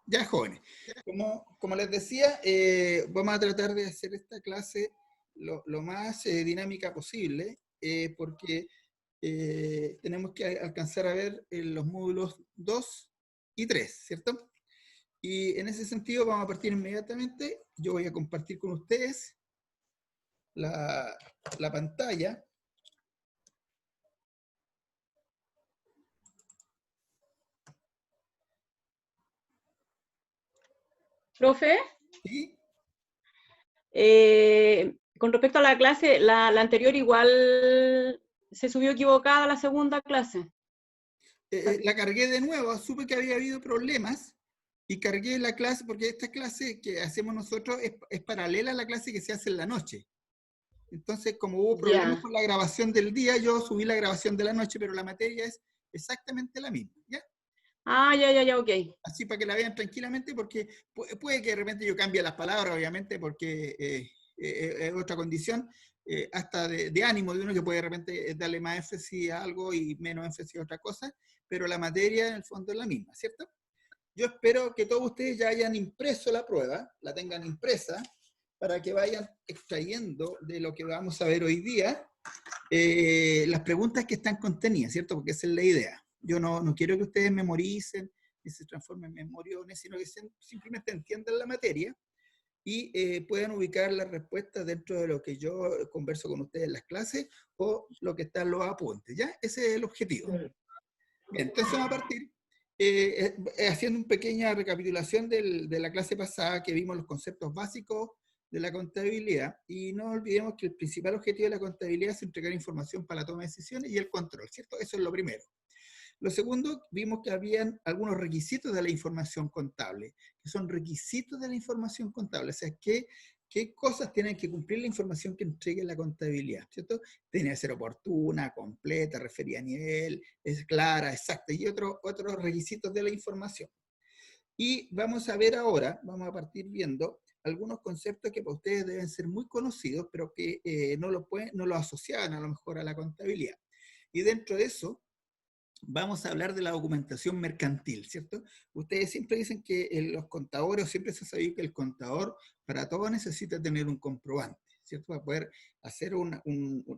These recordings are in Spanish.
Ya, jóvenes. Como les decía, vamos a tratar de hacer esta clase lo más dinámica posible, porque tenemos que alcanzar a ver los módulos 2 y 3, ¿cierto? Y en ese sentido vamos a partir inmediatamente. Yo voy a compartir con ustedes la, la pantalla. Profe, ¿Sí? con respecto a la clase, la anterior igual se subió equivocada a la segunda clase. La cargué de nuevo, supe que había habido problemas y cargué la clase, porque esta clase que hacemos nosotros es paralela a la clase que se hace en la noche. Entonces, como hubo problemas Ya. con la grabación del día, yo subí la grabación de la noche, pero la materia es exactamente la misma, ¿ya? Ah, ya, ok. Así para que la vean tranquilamente, porque puede que de repente yo cambie las palabras, obviamente, porque es otra condición, hasta de ánimo de uno que puede de repente darle más énfasis a algo y menos énfasis a otra cosa, pero la materia en el fondo es la misma, ¿cierto? Yo espero que todos ustedes ya hayan impreso la prueba, la tengan impresa, para que vayan extrayendo de lo que vamos a ver hoy día las preguntas que están contenidas, ¿cierto? Porque esa es la idea. Yo no quiero que ustedes memoricen, que se transformen en memoriones, sino que simplemente entiendan la materia y puedan ubicar las respuestas dentro de lo que yo converso con ustedes en las clases o lo que está en los apuntes, ¿ya? Ese es el objetivo. Bien, entonces vamos a partir haciendo una pequeña recapitulación de la clase pasada que vimos los conceptos básicos de la contabilidad y no olvidemos que el principal objetivo de la contabilidad es entregar información para la toma de decisiones y el control, ¿cierto? Eso es lo primero. Lo segundo, vimos que habían algunos requisitos de la información contable, que son requisitos de la información contable, o sea, qué cosas tienen que cumplir la información que entregue la contabilidad, ¿cierto? Tiene que ser oportuna, completa, referida a nivel, es clara, exacta, y otros requisitos de la información. Y vamos a ver ahora, vamos a partir viendo algunos conceptos que para ustedes deben ser muy conocidos, pero que no lo asociaban a lo mejor a la contabilidad. Y dentro de eso, vamos a hablar de la documentación mercantil, ¿cierto? Ustedes siempre dicen que los contadores, siempre se sabe que el contador para todo necesita tener un comprobante, ¿cierto? Para poder hacer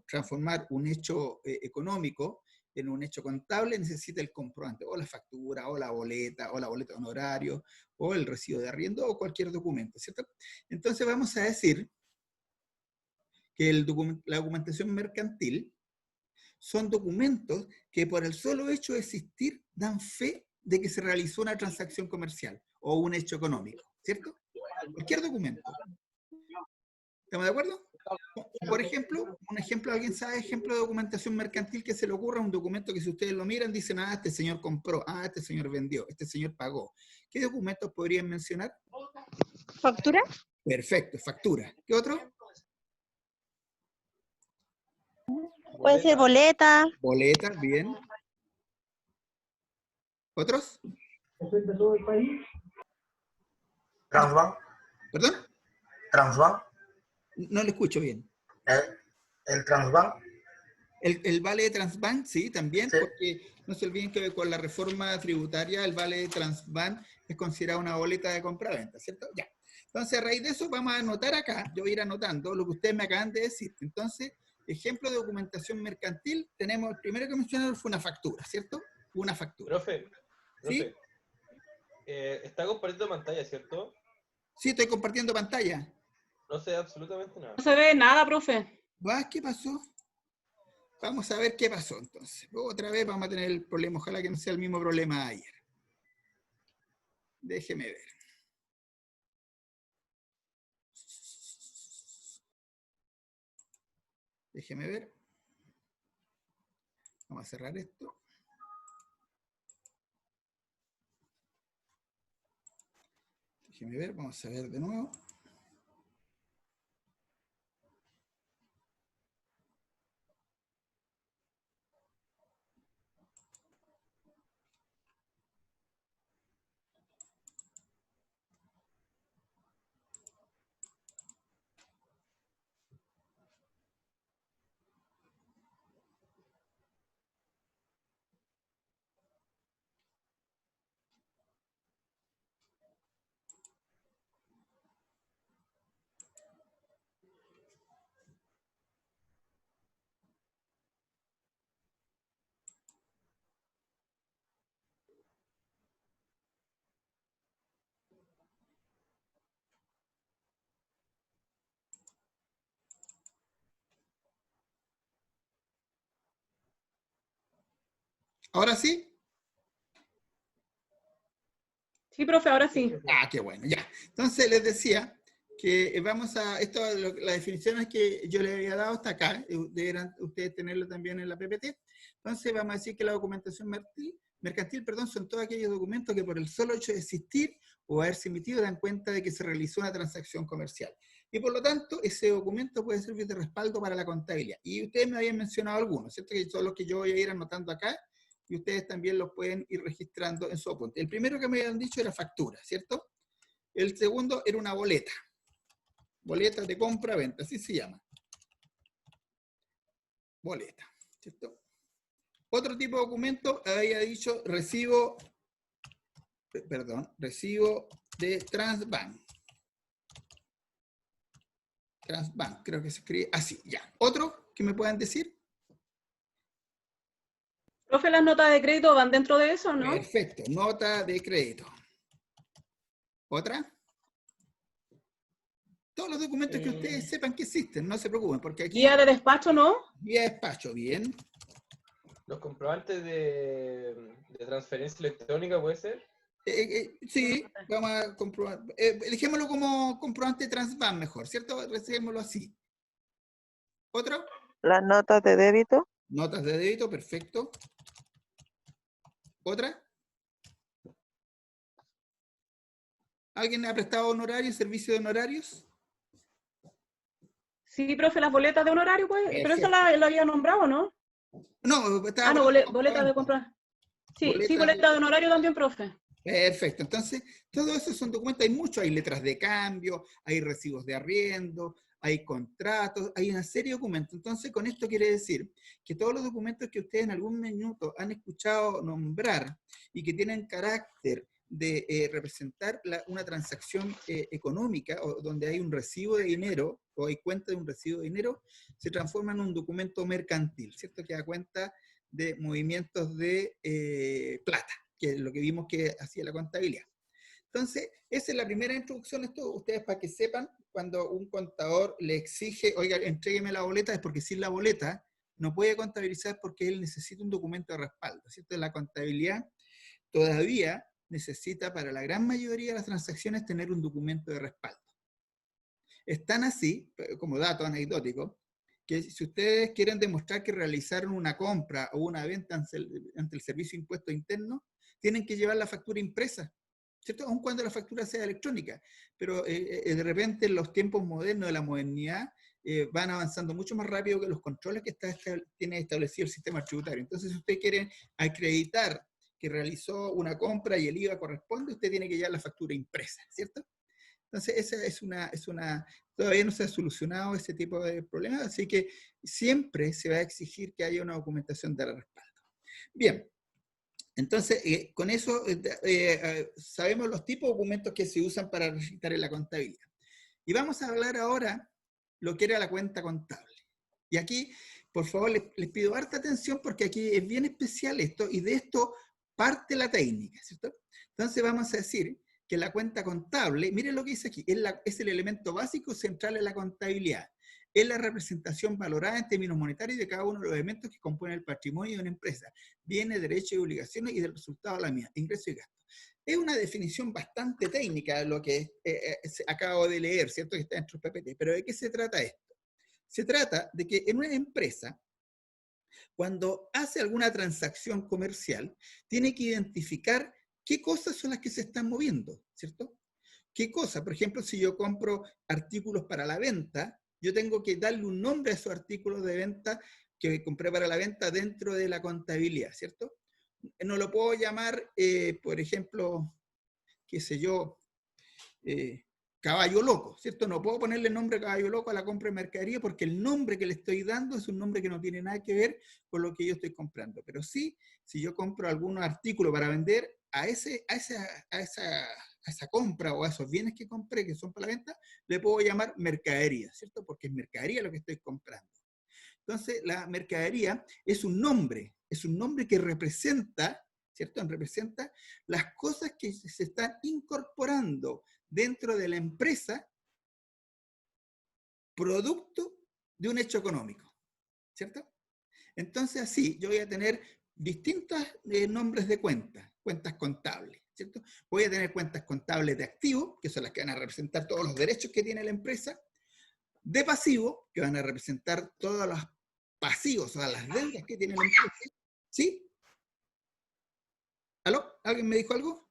transformar un hecho económico en un hecho contable necesita el comprobante, o la factura, o la boleta de honorario, o el recibo de arriendo, o cualquier documento, ¿cierto? Entonces vamos a decir que la documentación mercantil son documentos que por el solo hecho de existir dan fe de que se realizó una transacción comercial o un hecho económico, ¿cierto? Cualquier documento. ¿Estamos de acuerdo? Por ejemplo, un ejemplo, ¿alguien sabe ejemplo de documentación mercantil que se le ocurra? Un documento que si ustedes lo miran dicen, ah, este señor compró, ah, este señor vendió, este señor pagó. ¿Qué documentos podrían mencionar? ¿Factura? Perfecto, factura. ¿Qué otro? Puede ser boleta. Boleta, bien. ¿Otros? Transbank, ¿Perdón? Transbank, No le escucho bien. el Transbank, El vale de Transbank, sí, también, sí. porque no se olviden que con la reforma tributaria el vale de Transbank es considerado una boleta de compra-venta, ¿cierto? Ya. Entonces, a raíz de eso, vamos a anotar acá, yo voy a ir anotando lo que ustedes me acaban de decir. Entonces, ejemplo de documentación mercantil, tenemos, el primero que mencionaron fue una factura, ¿cierto? Una factura. Profe, ¿Sí? está compartiendo pantalla, ¿cierto? Sí, estoy compartiendo pantalla. No sé absolutamente nada. No se ve nada, profe. ¿Qué pasó? Vamos a ver qué pasó entonces. Otra vez vamos a tener el problema, ojalá que no sea el mismo problema de ayer. Déjeme ver. Déjeme ver. Vamos a cerrar esto. Déjeme ver, vamos a ver de nuevo. ¿Ahora sí? Sí, profe, ahora sí. Ah, qué bueno, ya. Entonces les decía que las definiciones que yo les había dado hasta acá, deberán ustedes tenerlo también en la PPT. Entonces vamos a decir que la documentación mercantil, son todos aquellos documentos que por el solo hecho de existir o haberse emitido dan cuenta de que se realizó una transacción comercial. Y por lo tanto, ese documento puede servir de respaldo para la contabilidad. Y ustedes me habían mencionado algunos, ¿cierto? Que son los que yo voy a ir anotando acá, y ustedes también los pueden ir registrando en su apunte. El primero que me habían dicho era factura, ¿cierto? El segundo era una boleta. Boleta de compra-venta, así se llama. Boleta, ¿cierto? Otro tipo de documento había dicho recibo de Transbank. Transbank, creo que se escribe así, ya. ¿Otro que me puedan decir? Profe, ¿las notas de crédito van dentro de eso, no? Perfecto, nota de crédito. ¿Otra? Todos los documentos que ustedes sepan que existen, no se preocupen, porque aquí... Guía de despacho, ¿no? Guía de despacho, bien. Los comprobantes de transferencia electrónica, ¿puede ser? Sí, vamos a comprobar. Elegémoslo como comprobante Transbank mejor, ¿cierto? Recibémoslo así. ¿Otro? Las notas de débito. Notas de débito, perfecto. ¿Otra? ¿Alguien ha prestado honorarios, servicio de honorarios? Sí, profe, las boletas de honorario, pues. Pero eso lo había nombrado, ¿no? No, estaba Ah, no, hablando de boletas de compraventa. compra. Sí, Boletas boleta de honorario también, profe. Perfecto, entonces, todo eso son documentos, hay muchos, hay letras de cambio, hay recibos de arriendo, hay contratos, hay una serie de documentos. Entonces, con esto quiere decir que todos los documentos que ustedes en algún minuto han escuchado nombrar y que tienen carácter de representar una transacción económica, o donde hay un recibo de dinero, o hay cuenta de un recibo de dinero, se transforma en un documento mercantil, ¿cierto? Que da cuenta de movimientos de plata, que es lo que vimos que hacía la contabilidad. Entonces, esa es la primera introducción, esto ustedes para que sepan, cuando un contador le exige, oiga, entrégueme la boleta, es porque sin la boleta no puede contabilizar porque él necesita un documento de respaldo, ¿cierto? La contabilidad todavía necesita para la gran mayoría de las transacciones tener un documento de respaldo. Es tan así, como dato anecdótico, que si ustedes quieren demostrar que realizaron una compra o una venta ante el Servicio de Impuestos Internos, tienen que llevar la factura impresa, ¿cierto? Aun cuando la factura sea electrónica. Pero de repente en los tiempos modernos de la modernidad van avanzando mucho más rápido que los controles que tiene establecido el sistema tributario. Entonces, si usted quiere acreditar que realizó una compra y el IVA corresponde, usted tiene que llevar la factura impresa, ¿cierto? Entonces, todavía no se ha solucionado ese tipo de problemas, así que siempre se va a exigir que haya una documentación de respaldo. Bien, entonces, con eso sabemos los tipos de documentos que se usan para registrar en la contabilidad. Y vamos a hablar ahora lo que era la cuenta contable. Y aquí, por favor, les pido harta atención porque aquí es bien especial esto, y de esto parte la técnica, ¿cierto? Entonces vamos a decir que la cuenta contable, miren lo que dice aquí, es el elemento básico central de la contabilidad. Es la representación valorada en términos monetarios de cada uno de los elementos que componen el patrimonio de una empresa, bienes, derechos y obligaciones, y del resultado de la misma, ingresos y gastos. Es una definición bastante técnica lo que acabo de leer, ¿cierto? Que está dentro del PPT. Pero ¿de qué se trata esto? Se trata de que en una empresa, cuando hace alguna transacción comercial, tiene que identificar qué cosas son las que se están moviendo, ¿cierto? ¿Qué cosa? Por ejemplo, si yo compro artículos para la venta, yo tengo que darle un nombre a esos artículos de venta que compré para la venta dentro de la contabilidad, ¿cierto? No lo puedo llamar, por ejemplo, qué sé yo, caballo loco, ¿cierto? No puedo ponerle nombre caballo loco a la compra de mercadería porque el nombre que le estoy dando es un nombre que no tiene nada que ver con lo que yo estoy comprando. Pero sí, si yo compro algún artículo para vender, a esa compra o a esos bienes que compré que son para la venta, le puedo llamar mercadería, ¿cierto? Porque es mercadería lo que estoy comprando. Entonces, la mercadería es un nombre que representa, ¿cierto? Representa las cosas que se están incorporando dentro de la empresa producto de un hecho económico, ¿cierto? Entonces, así, yo voy a tener distintos nombres de cuentas contables, ¿cierto? Voy a tener cuentas contables de activos, que son las que van a representar todos los derechos que tiene la empresa, de pasivo, que van a representar todos los pasivos, o sea, las deudas que tiene la empresa, ¿sí? ¿Aló? ¿Alguien me dijo algo?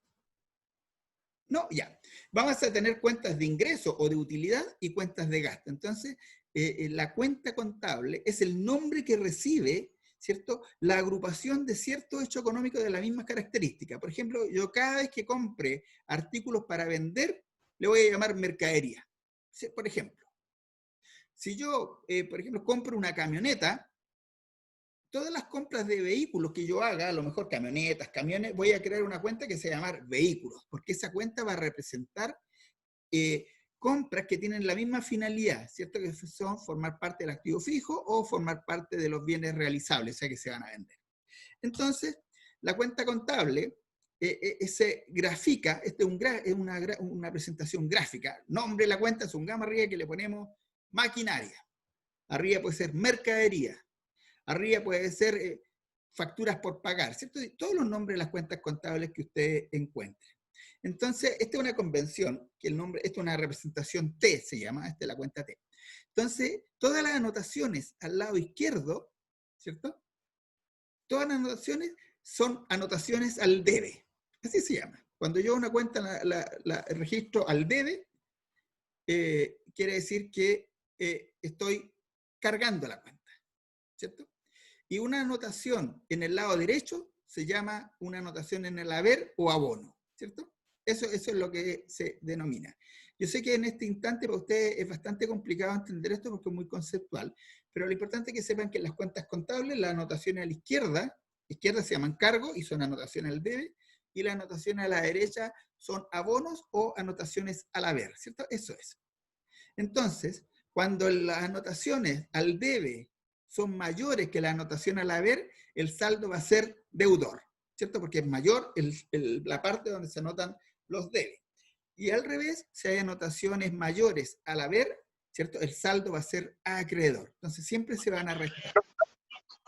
No, ya. Vamos a tener cuentas de ingreso o de utilidad y cuentas de gasto. Entonces, la cuenta contable es el nombre que recibe, ¿cierto?, la agrupación de cierto hecho económico de la misma característica. Por ejemplo, yo cada vez que compre artículos para vender, le voy a llamar mercadería. Por ejemplo, si yo, por ejemplo, compro una camioneta, todas las compras de vehículos que yo haga, a lo mejor camionetas, camiones, voy a crear una cuenta que se va a llamar vehículos, porque esa cuenta va a representar compras que tienen la misma finalidad, ¿cierto? Que son formar parte del activo fijo o formar parte de los bienes realizables, o sea, que se van a vender. Entonces, la cuenta contable se grafica, es una presentación gráfica. Nombre de la cuenta es un gama arriba que le ponemos maquinaria. Arriba puede ser mercadería. Arriba puede ser facturas por pagar, ¿cierto? Y todos los nombres de las cuentas contables que ustedes encuentren. Entonces, esta es una convención, que el nombre, esta es una representación T, se llama, esta es la cuenta T. Entonces, todas las anotaciones al lado izquierdo, ¿cierto? Todas las anotaciones son anotaciones al debe, así se llama. Cuando yo una cuenta la registro al debe, quiere decir que estoy cargando la cuenta, ¿cierto? Y una anotación en el lado derecho se llama una anotación en el haber o abono, ¿cierto? Eso es lo que se denomina. Yo sé que en este instante para ustedes es bastante complicado entender esto porque es muy conceptual, pero lo importante es que sepan que en las cuentas contables las anotaciones a la izquierda se llaman cargo y son anotaciones al debe, y las anotaciones a la derecha son abonos o anotaciones al haber, ¿cierto? Eso es. Entonces, cuando las anotaciones al debe son mayores que la anotación al haber, el saldo va a ser deudor, ¿cierto? Porque es mayor la parte donde se anotan los debes. Y al revés, si hay anotaciones mayores al haber, ¿cierto? El saldo va a ser acreedor. Entonces siempre se van a restar.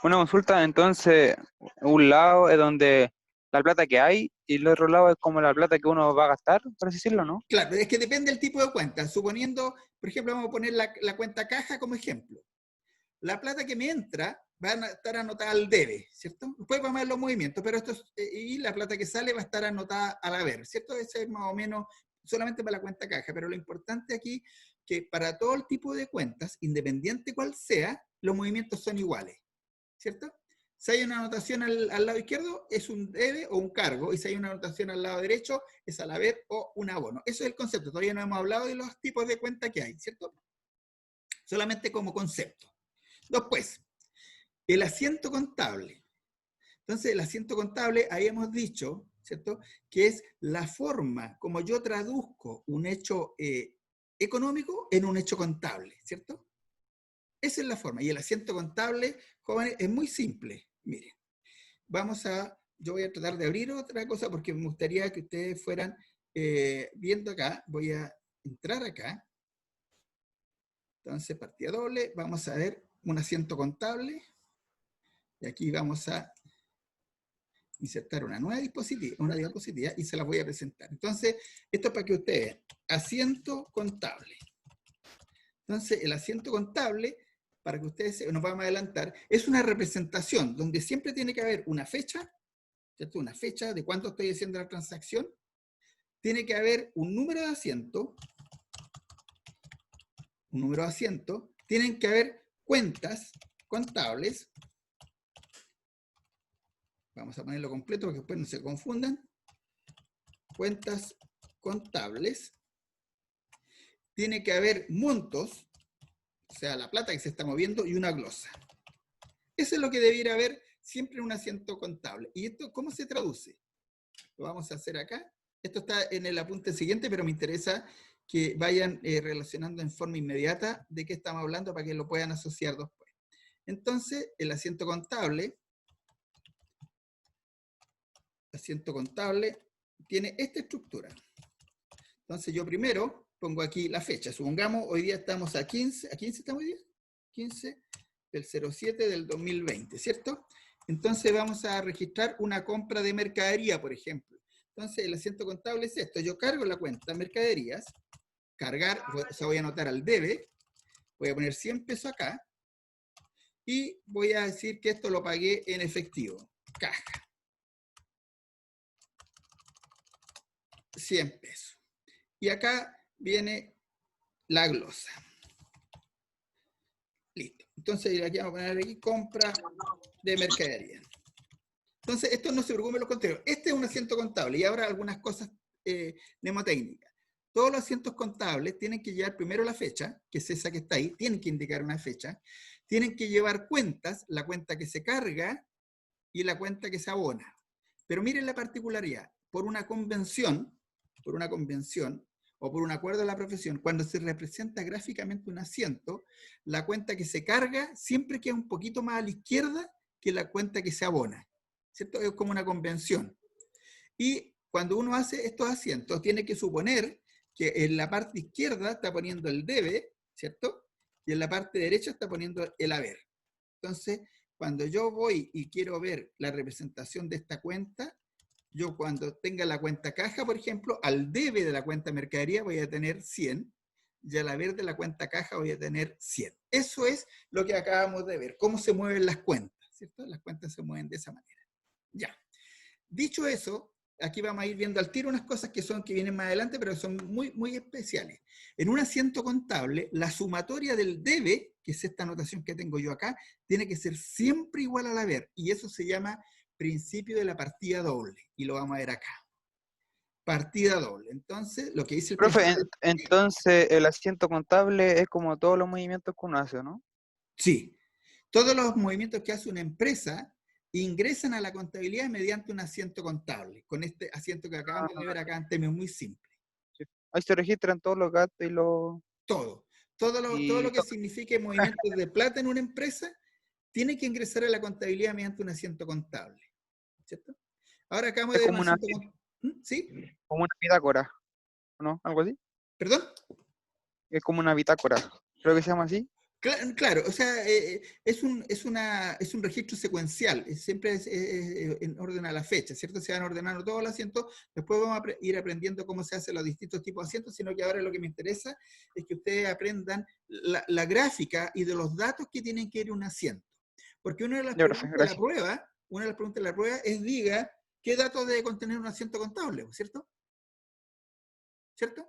Una consulta, entonces, un lado es donde la plata que hay y el otro lado es como la plata que uno va a gastar, por así decirlo, ¿no? Claro, es que depende del tipo de cuenta. Suponiendo, por ejemplo, vamos a poner la cuenta caja como ejemplo. La plata que me entra va a estar anotada al debe, ¿cierto? Después vamos a ver los movimientos, pero esto y la plata que sale va a estar anotada al haber, ¿cierto? Ese es más o menos solamente para la cuenta caja, pero lo importante aquí que para todo el tipo de cuentas, independiente cuál sea, los movimientos son iguales, ¿cierto? Si hay una anotación al lado izquierdo, es un debe o un cargo, y si hay una anotación al lado derecho, es al haber o un abono. Eso es el concepto. Todavía no hemos hablado de los tipos de cuenta que hay, ¿cierto? Solamente como concepto. Después, el asiento contable. Entonces, el asiento contable, ahí hemos dicho, ¿cierto?, que es la forma como yo traduzco un hecho económico en un hecho contable, ¿cierto? Esa es la forma. Y el asiento contable, jóvenes, es muy simple. Miren, yo voy a tratar de abrir otra cosa porque me gustaría que ustedes fueran viendo acá. Voy a entrar acá. Entonces, partida doble. Vamos a ver un asiento contable. Y aquí vamos a insertar una nueva diapositiva y se la voy a presentar. Entonces, esto es para que ustedes vean. Asiento contable. Entonces, el asiento contable, para que ustedes nos vamos a adelantar, es una representación donde siempre tiene que haber una fecha, ¿cierto? Una fecha de cuánto estoy haciendo la transacción. Tiene que haber un número de asiento. Tienen que haber cuentas contables. Vamos a ponerlo completo para que después no se confundan. Cuentas contables. Tiene que haber montos, o sea, la plata que se está moviendo, y una glosa. Eso es lo que debiera haber siempre en un asiento contable. ¿Y esto cómo se traduce? Lo vamos a hacer acá. Esto está en el apunte siguiente, pero me interesa que vayan relacionando en forma inmediata de qué estamos hablando para que lo puedan asociar después. Entonces, el asiento contable tiene esta estructura. Entonces yo primero pongo aquí la fecha. Supongamos, hoy día estamos a 15 estamos hoy día? 15 del 07 del 2020, ¿cierto? Entonces vamos a registrar una compra de mercadería, por ejemplo. Entonces el asiento contable es esto. Yo cargo la cuenta mercaderías, cargar, o sea, voy a anotar al debe, voy a poner 100 pesos acá, y voy a decir que esto lo pagué en efectivo. Caja. 100 pesos. Y acá viene la glosa. Listo. Entonces aquí vamos a poner aquí compra de mercadería. Entonces, esto no se preocupen los contenidos. Este es un asiento contable y ahora algunas cosas mnemotécnicas. Todos los asientos contables tienen que llevar primero la fecha, que es esa que está ahí, tienen que indicar una fecha. Tienen que llevar cuentas, la cuenta que se carga y la cuenta que se abona. Pero miren la particularidad. Por una convención o por un acuerdo de la profesión, cuando se representa gráficamente un asiento, la cuenta que se carga siempre queda un poquito más a la izquierda que la cuenta que se abona. ¿Cierto? Es como una convención. Y cuando uno hace estos asientos, tiene que suponer que en la parte izquierda está poniendo el debe, ¿cierto? Y en la parte derecha está poniendo el haber. Entonces, cuando yo voy y quiero ver la representación de esta cuenta, yo cuando tenga la cuenta caja, por ejemplo, al debe de la cuenta mercadería voy a tener 100, y al haber de la cuenta caja voy a tener 100. Eso es lo que acabamos de ver, cómo se mueven las cuentas, ¿cierto? Las cuentas se mueven de esa manera. Ya. Dicho eso, aquí vamos a ir viendo al tiro unas cosas que vienen más adelante, pero son muy, muy especiales. En un asiento contable, la sumatoria del debe, que es esta anotación que tengo yo acá, tiene que ser siempre igual al haber, y eso se llama principio de la partida doble, y lo vamos a ver acá. Partida doble. Entonces, lo que dice el Profe, principio... entonces el asiento contable es como todos los movimientos que uno hace, ¿no? Sí. Todos los movimientos que hace una empresa ingresan a la contabilidad mediante un asiento contable, con este asiento que acabamos de ver acá en términos muy simples. Sí. Ahí se registran todos los gastos y los... Todo. Todo lo que signifique movimientos de plata en una empresa tiene que ingresar a la contabilidad mediante un asiento contable. ¿Cierto? Ahora acabamos Es de ver como un asiento contable. ¿Sí? como una bitácora, ¿no? ¿Algo así? ¿Perdón? Es como una bitácora. Creo que se llama así. Claro, o sea, es un registro secuencial, siempre es en orden a la fecha, ¿cierto? Se van ordenando todos los asientos, después vamos a ir aprendiendo cómo se hacen los distintos tipos de asientos, sino que ahora lo que me interesa es que ustedes aprendan la gráfica y de los datos que tienen que ir un asiento. Porque una de las preguntas de la prueba es diga qué datos debe contener un asiento contable, ¿cierto? ¿Cierto?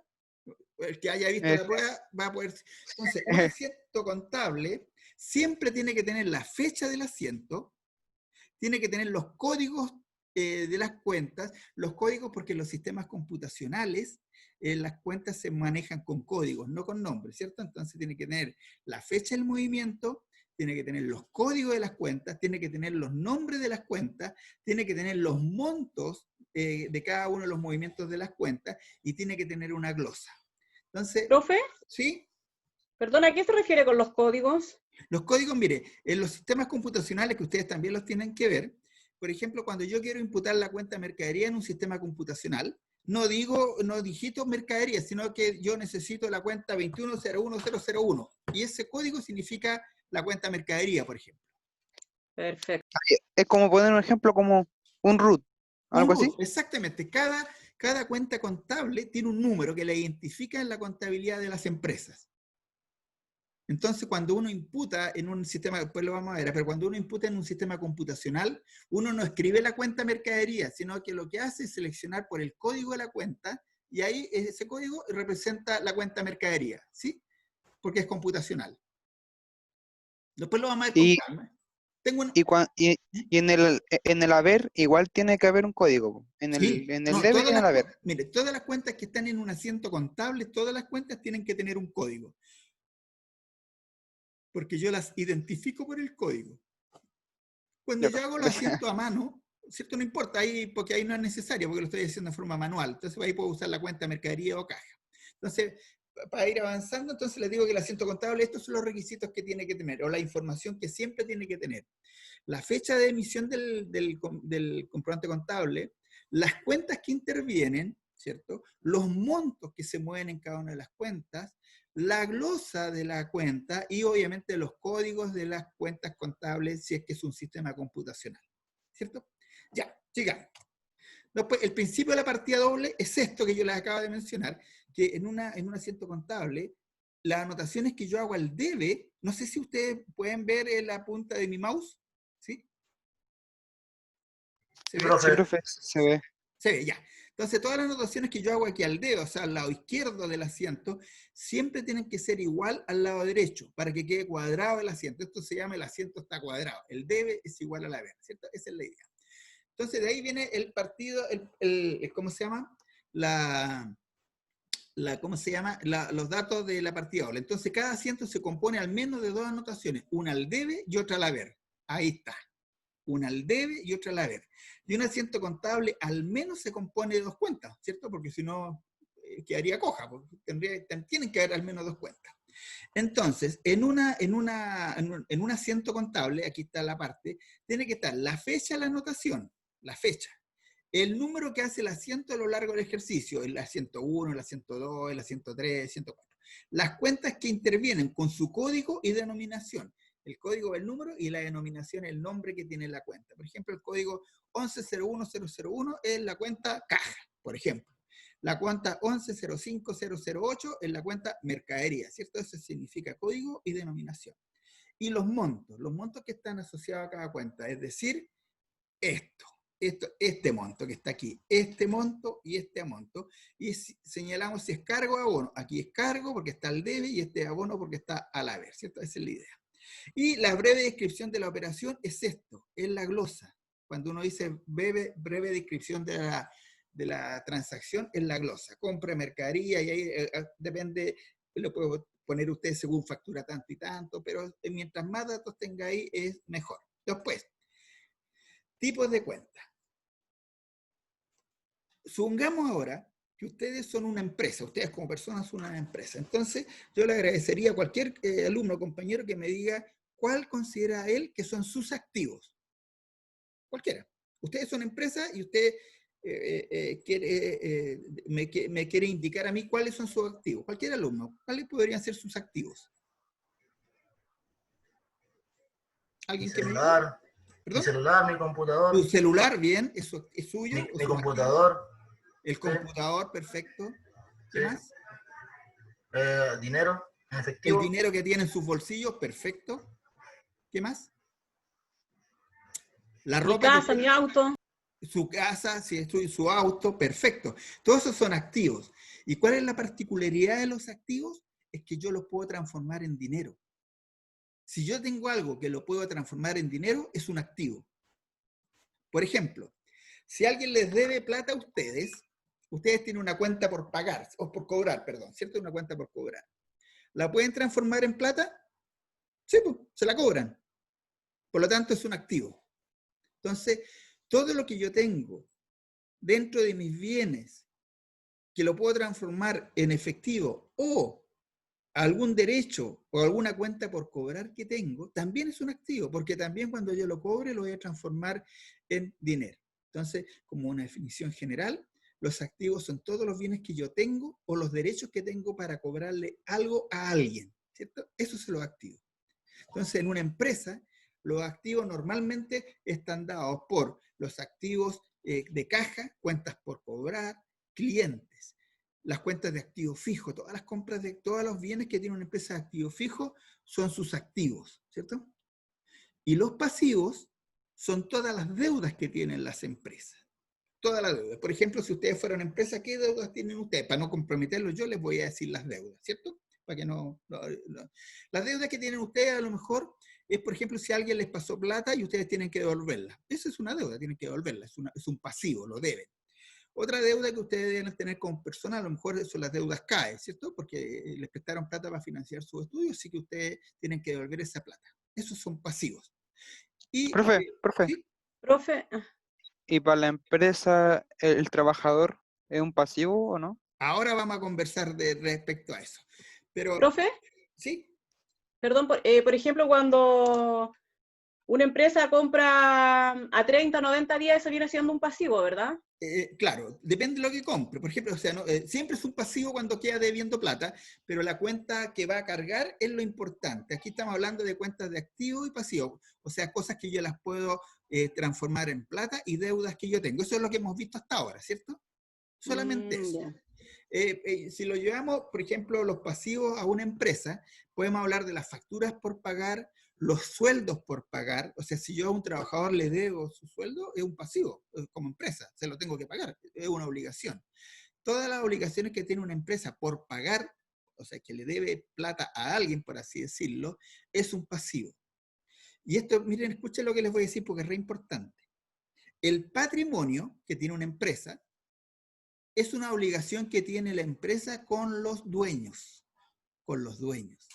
El que haya visto la prueba va a poder... Entonces, un asiento contable siempre tiene que tener la fecha del asiento, tiene que tener los códigos de las cuentas, los códigos porque los sistemas computacionales, las cuentas se manejan con códigos, no con nombres, ¿cierto? Entonces tiene que tener la fecha del movimiento, tiene que tener los códigos de las cuentas, tiene que tener los nombres de las cuentas, tiene que tener los montos de cada uno de los movimientos de las cuentas y tiene que tener una glosa. Entonces, ¿Profe? ¿sí? Perdona, ¿a qué se refiere con los códigos? Los códigos, mire, en los sistemas computacionales que ustedes también los tienen que ver, por ejemplo, cuando yo quiero imputar la cuenta de mercadería en un sistema computacional, no digito mercadería, sino que yo necesito la cuenta 2101001, y ese código significa la cuenta mercadería, por ejemplo. Perfecto. Es como poner un ejemplo como un root, algo así. Exactamente. Cada cuenta contable tiene un número que la identifica en la contabilidad de las empresas. Entonces, cuando uno imputa en un sistema, después lo vamos a ver, pero cuando uno imputa en un sistema computacional, uno no escribe la cuenta mercadería, sino que lo que hace es seleccionar por el código de la cuenta, y ahí ese código representa la cuenta mercadería, ¿sí? Porque es computacional. Después lo vamos a ver con calma. Y en el haber igual tiene que haber un código. En el debe y en el haber. Mire, todas las cuentas que están en un asiento contable, todas las cuentas tienen que tener un código. Porque yo las identifico por el código. Cuando yo hago el asiento a mano, ¿cierto? No importa, porque ahí no es necesario, porque lo estoy haciendo de forma manual. Entonces ahí puedo usar la cuenta mercadería o caja. Entonces, para ir avanzando, entonces les digo que el asiento contable, estos son los requisitos que tiene que tener, o la información que siempre tiene que tener. La fecha de emisión del comprobante contable, las cuentas que intervienen, ¿cierto? Los montos que se mueven en cada una de las cuentas, la glosa de la cuenta y obviamente los códigos de las cuentas contables si es que es un sistema computacional. ¿cierto? Ya, sigamos. Después, el principio de la partida doble es esto que yo les acabo de mencionar, que en un asiento contable, las anotaciones que yo hago al debe, no sé si ustedes pueden ver en la punta de mi mouse, ¿sí? ¿Se ve? Sí, Profe, profe, se ve. Se ve, ya. Entonces, todas las anotaciones que yo hago aquí al dedo, o sea, al lado izquierdo del asiento, siempre tienen que ser igual al lado derecho, para que quede cuadrado el asiento. Esto se llama el asiento está cuadrado. El debe es igual al haber, ¿cierto? Esa es la idea. Entonces, de ahí viene el partido, ¿cómo se llama? ¿Cómo se llama? Los datos de la partida doble. Entonces, cada asiento se compone al menos de dos anotaciones, una al debe y otra al haber. Ahí está. Una al debe y otra al haber. Y un asiento contable al menos se compone de dos cuentas, ¿cierto? Porque si no, quedaría coja, porque tienen que haber al menos dos cuentas. Entonces, en un asiento contable, aquí está la parte, tiene que estar la fecha de la anotación, la fecha, el número que hace el asiento a lo largo del ejercicio, el asiento 1, el asiento 2, el asiento 3, el asiento 4. Las cuentas que intervienen con su código y denominación. El código es el número y la denominación es el nombre que tiene la cuenta. Por ejemplo, el código 1101001 es la cuenta caja, por ejemplo. La cuenta 1105008 es la cuenta mercadería, ¿cierto? Eso significa código y denominación. Y los montos que están asociados a cada cuenta, es decir, este monto que está aquí, este monto y este monto, y señalamos si es cargo o abono. Aquí es cargo porque está al debe y este es abono porque está al haber, ¿cierto? Esa es la idea. Y la breve descripción de la operación es esto, es la glosa. Cuando uno dice breve descripción de la transacción, es la glosa. Compra mercadería y ahí depende, lo puedo poner usted según factura tanto y tanto, pero mientras más datos tenga ahí es mejor. Después, tipos de cuenta. Supongamos ahora que ustedes son una empresa, ustedes como personas son una empresa. Entonces, yo le agradecería a cualquier alumno o compañero que me diga cuál considera él que son sus activos. Cualquiera. Ustedes son empresa y usted me quiere indicar a mí cuáles son sus activos. Cualquier alumno, ¿cuáles podrían ser sus activos? mi ¿Alguien que me diga? celular, mi ¿Perdón? celular, mi computador, Tu celular, bien, eso es suyo. mi ¿O su computador, activo? El computador, perfecto. ¿Qué sí. más? Dinero en El efectivo, dinero que tiene en sus bolsillos, perfecto. ¿Qué más? La Mi ropa casa, que mi tiene, auto. su casa, si es su auto, perfecto. Todos esos son activos. ¿Y cuál es la particularidad de los activos? Es que yo los puedo transformar en dinero. Si yo tengo algo que lo puedo transformar en dinero, es un activo. Por ejemplo, si alguien les debe plata a ustedes tienen una cuenta por pagar, o por cobrar, perdón, ¿cierto? Una cuenta por cobrar. ¿La pueden transformar en plata? Sí, pues, se la cobran. Por lo tanto, es un activo. Entonces, todo lo que yo tengo dentro de mis bienes, que lo puedo transformar en efectivo o algún derecho o alguna cuenta por cobrar que tengo, también es un activo, porque también cuando yo lo cobre lo voy a transformar en dinero. Entonces, como una definición general, los activos son todos los bienes que yo tengo o los derechos que tengo para cobrarle algo a alguien, ¿cierto? Eso es lo activo. Entonces, en una empresa, los activos normalmente están dados por los activos de caja, cuentas por cobrar, clientes, las cuentas de activo fijo, todas las compras de todos los bienes que tiene una empresa de activo fijo son sus activos, ¿cierto? Y los pasivos son todas las deudas que tienen las empresas. Todas las deudas. Por ejemplo, si ustedes fueran una empresa, ¿qué deudas tienen ustedes? Para no comprometerlos, yo les voy a decir las deudas, ¿cierto? Para que no. Las deudas que tienen ustedes a lo mejor es, por ejemplo, si alguien les pasó plata y ustedes tienen que devolverla. Esa es una deuda, tienen que devolverla, es un pasivo, lo deben. Otra deuda que ustedes deben tener como persona, a lo mejor son las deudas CAE, ¿cierto? Porque les prestaron plata para financiar sus estudios, así que ustedes tienen que devolver esa plata. Esos son pasivos. Y, Profe, ¿sí? Profe, ¿y para la empresa el trabajador es un pasivo o no? Ahora vamos a conversar respecto a eso. Pero, profe, ¿sí? perdón, por ejemplo, cuando una empresa compra a 30, 90 días, eso viene siendo un pasivo, ¿verdad? Claro, depende de lo que compre. Por ejemplo, o sea, siempre es un pasivo cuando queda debiendo plata, pero la cuenta que va a cargar es lo importante. Aquí estamos hablando de cuentas de activo y pasivo, o sea, cosas que yo las puedo transformar en plata y deudas que yo tengo. Eso es lo que hemos visto hasta ahora, ¿cierto? Solamente eso. Ya. Si lo llevamos, por ejemplo, los pasivos a una empresa, podemos hablar de las facturas por pagar, los sueldos por pagar. O sea, si yo a un trabajador le debo su sueldo, es un pasivo, como empresa, se lo tengo que pagar, es una obligación. Todas las obligaciones que tiene una empresa por pagar, o sea, que le debe plata a alguien, por así decirlo, es un pasivo. Y esto, miren, escuchen lo que les voy a decir porque es re importante. El patrimonio que tiene una empresa es una obligación que tiene la empresa con los dueños, con los dueños.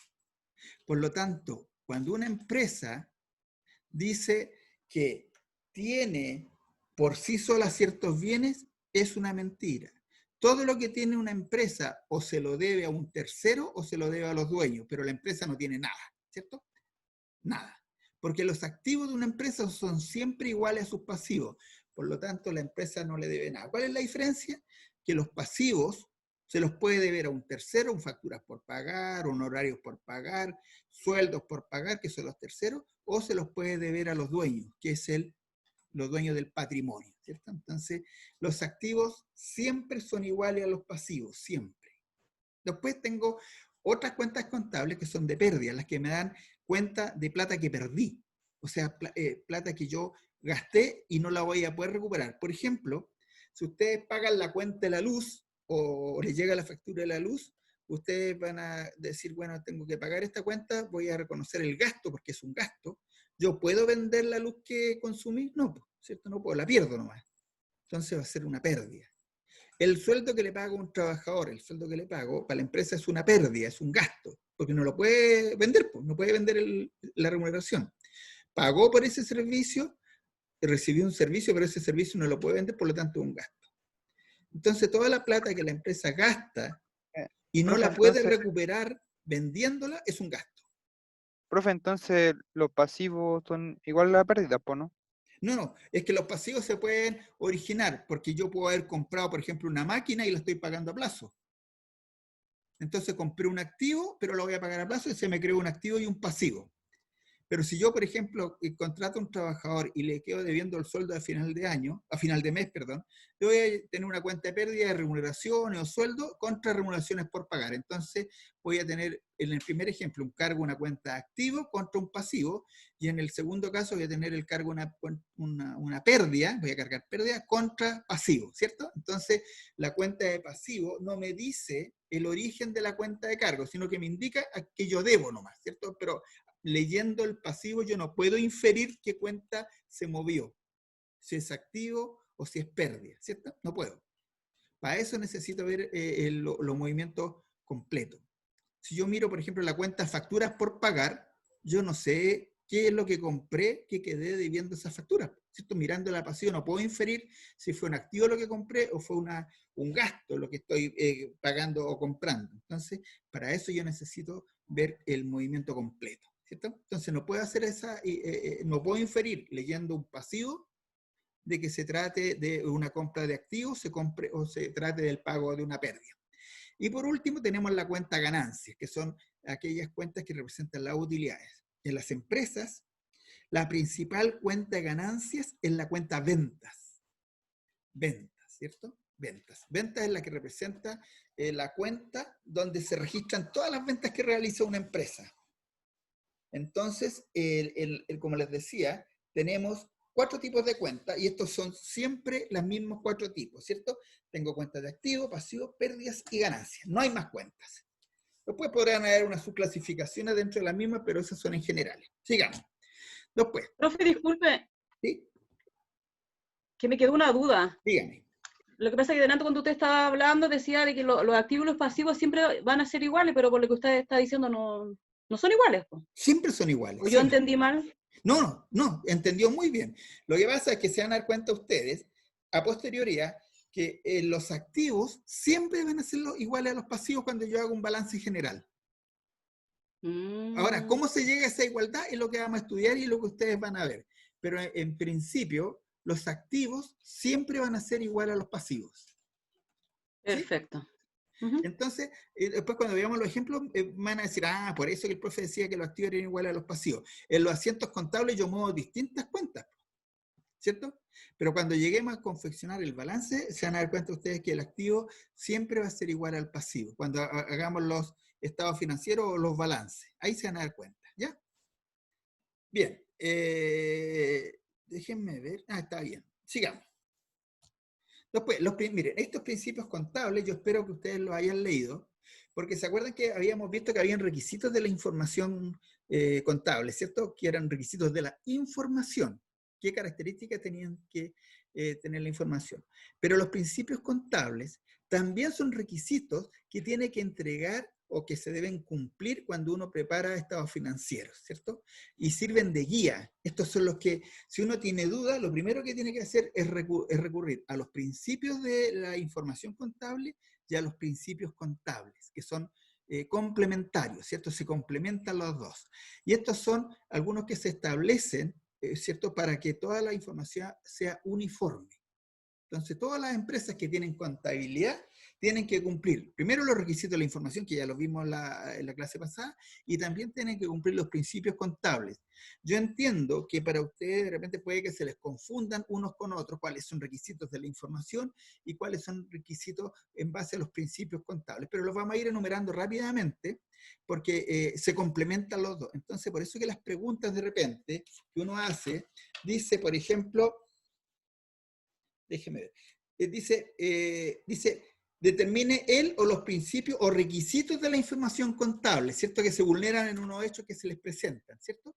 Por lo tanto, cuando una empresa dice que tiene por sí sola ciertos bienes, es una mentira. Todo lo que tiene una empresa o se lo debe a un tercero o se lo debe a los dueños, pero la empresa no tiene nada, ¿cierto? Nada. Porque los activos de una empresa son siempre iguales a sus pasivos. Por lo tanto, la empresa no le debe nada. ¿Cuál es la diferencia? Que los pasivos se los puede deber a un tercero, facturas por pagar, honorarios por pagar, sueldos por pagar, que son los terceros, o se los puede deber a los dueños, que es los dueños del patrimonio, ¿cierto? Entonces, los activos siempre son iguales a los pasivos, siempre. Después tengo otras cuentas contables que son de pérdida, las que me dan cuenta de plata que perdí, o sea, plata que yo gasté y no la voy a poder recuperar. Por ejemplo, si ustedes pagan la cuenta de la luz o les llega la factura de la luz, ustedes van a decir, bueno, tengo que pagar esta cuenta, voy a reconocer el gasto porque es un gasto. ¿Yo puedo vender la luz que consumí? No, ¿cierto? No puedo, la pierdo nomás. Entonces va a ser una pérdida. El sueldo que le pago a un trabajador, el sueldo que le pago para la empresa es una pérdida, es un gasto, porque no lo puede vender, pues, no puede vender la remuneración. Pagó por ese servicio, recibió un servicio, pero ese servicio no lo puede vender, por lo tanto es un gasto. Entonces toda la plata que la empresa gasta y no Profe, la puede entonces, recuperar vendiéndola es un gasto. profe, entonces los pasivos son igual a la pérdida, pues, ¿no? No, es que los pasivos se pueden originar porque yo puedo haber comprado, por ejemplo, una máquina y la estoy pagando a plazo. Entonces compré un activo, pero lo voy a pagar a plazo y se me creó un activo y un pasivo. Pero si yo, por ejemplo, contrato a un trabajador y le quedo debiendo el sueldo a final de mes, yo voy a tener una cuenta de pérdida de remuneraciones o sueldo contra remuneraciones por pagar. Entonces voy a tener, en el primer ejemplo, un cargo, una cuenta de activo contra un pasivo, y en el segundo caso voy a tener el cargo, una pérdida, voy a cargar pérdida contra pasivo, ¿cierto? Entonces la cuenta de pasivo no me dice el origen de la cuenta de cargo, sino que me indica que yo debo nomás, ¿cierto? Pero leyendo el pasivo yo no puedo inferir qué cuenta se movió, si es activo o si es pérdida, ¿cierto? No puedo. Para eso necesito ver los movimientos completos. Si yo miro, por ejemplo, la cuenta facturas por pagar, yo no sé qué es lo que compré que quedé debiendo esas facturas, ¿cierto? Mirando la pasivo no puedo inferir si fue un activo lo que compré o fue un gasto lo que estoy pagando o comprando. Entonces, para eso yo necesito ver el movimiento completo, ¿cierto? Entonces no puedo hacer no puedo inferir leyendo un pasivo de que se trate de una compra de activos, o se trate del pago de una pérdida. Y por último tenemos la cuenta ganancias, que son aquellas cuentas que representan las utilidades. En las empresas, la principal cuenta de ganancias es la cuenta ventas. Ventas, ¿cierto? Ventas. Ventas es la que representa la cuenta donde se registran todas las ventas que realiza una empresa. Entonces, como les decía, tenemos 4 tipos de cuentas y estos son siempre los mismos 4 tipos, ¿cierto? Tengo cuentas de activo, pasivo, pérdidas y ganancias. No hay más cuentas. Después podrán haber unas subclasificaciones dentro de las mismas, pero esas son en generales. Sigamos. Después. Profe, disculpe, ¿Sí? que me quedó una duda. Dígame. Lo que pasa es que delante cuando usted estaba hablando decía de que los activos y los pasivos siempre van a ser iguales, pero por lo que usted está diciendo no son iguales, pues. Siempre son iguales. ¿O yo siempre. entendí mal? No, entendió muy bien. Lo que pasa es que se van a dar cuenta ustedes, a posterioridad, que los activos siempre van a ser iguales a los pasivos cuando yo hago un balance general. Ahora, ¿cómo se llega a esa igualdad? Es lo que vamos a estudiar y lo que ustedes van a ver. Pero en principio, los activos siempre van a ser igual a los pasivos. Perfecto. Entonces, después cuando veamos los ejemplos, van a decir, por eso que el profe decía que los activos eran iguales a los pasivos. En los asientos contables yo muevo distintas cuentas, ¿cierto? Pero cuando lleguemos a confeccionar el balance, se van a dar cuenta ustedes que el activo siempre va a ser igual al pasivo. Cuando hagamos los estados financieros o los balances, ahí se van a dar cuenta, ¿ya? Bien, déjenme ver. Está bien, sigamos. Después, miren, estos principios contables yo espero que ustedes los hayan leído, porque se acuerdan que habíamos visto que habían requisitos de la información contable, ¿cierto? Que eran requisitos de la información. ¿Qué características tenían que tener la información? Pero los principios contables también son requisitos que tiene que entregar o que se deben cumplir cuando uno prepara estados financieros, ¿cierto? Y sirven de guía. Estos son los que, si uno tiene dudas, lo primero que tiene que hacer es recurrir a los principios de la información contable y a los principios contables, que son complementarios, ¿cierto? Se complementan los dos. Y estos son algunos que se establecen, ¿cierto? Para que toda la información sea uniforme. Entonces, todas las empresas que tienen contabilidad tienen que cumplir, primero los requisitos de la información, que ya los vimos en la clase pasada, y también tienen que cumplir los principios contables. Yo entiendo que para ustedes de repente puede que se les confundan unos con otros cuáles son requisitos de la información y cuáles son requisitos en base a los principios contables, pero los vamos a ir enumerando rápidamente porque se complementan los dos. Entonces, por eso que las preguntas de repente que uno hace, dice, por ejemplo, déjeme ver, dice, determine él o los principios o requisitos de la información contable, ¿cierto? Que se vulneran en unos hechos que se les presentan, ¿cierto?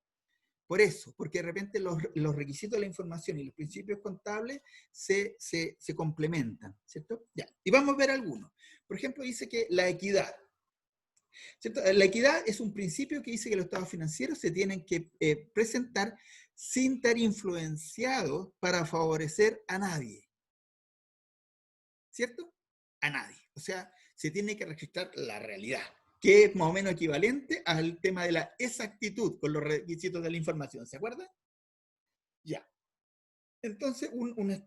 Por eso, porque de repente los requisitos de la información y los principios contables se complementan, ¿cierto? Ya, y vamos a ver algunos. Por ejemplo, dice que la equidad, ¿cierto? La equidad es un principio que dice que los estados financieros se tienen que presentar sin estar influenciados para favorecer a nadie, ¿cierto? A nadie. O sea, se tiene que registrar la realidad, que es más o menos equivalente al tema de la exactitud con los requisitos de la información. ¿Se acuerdan? Ya. Entonces,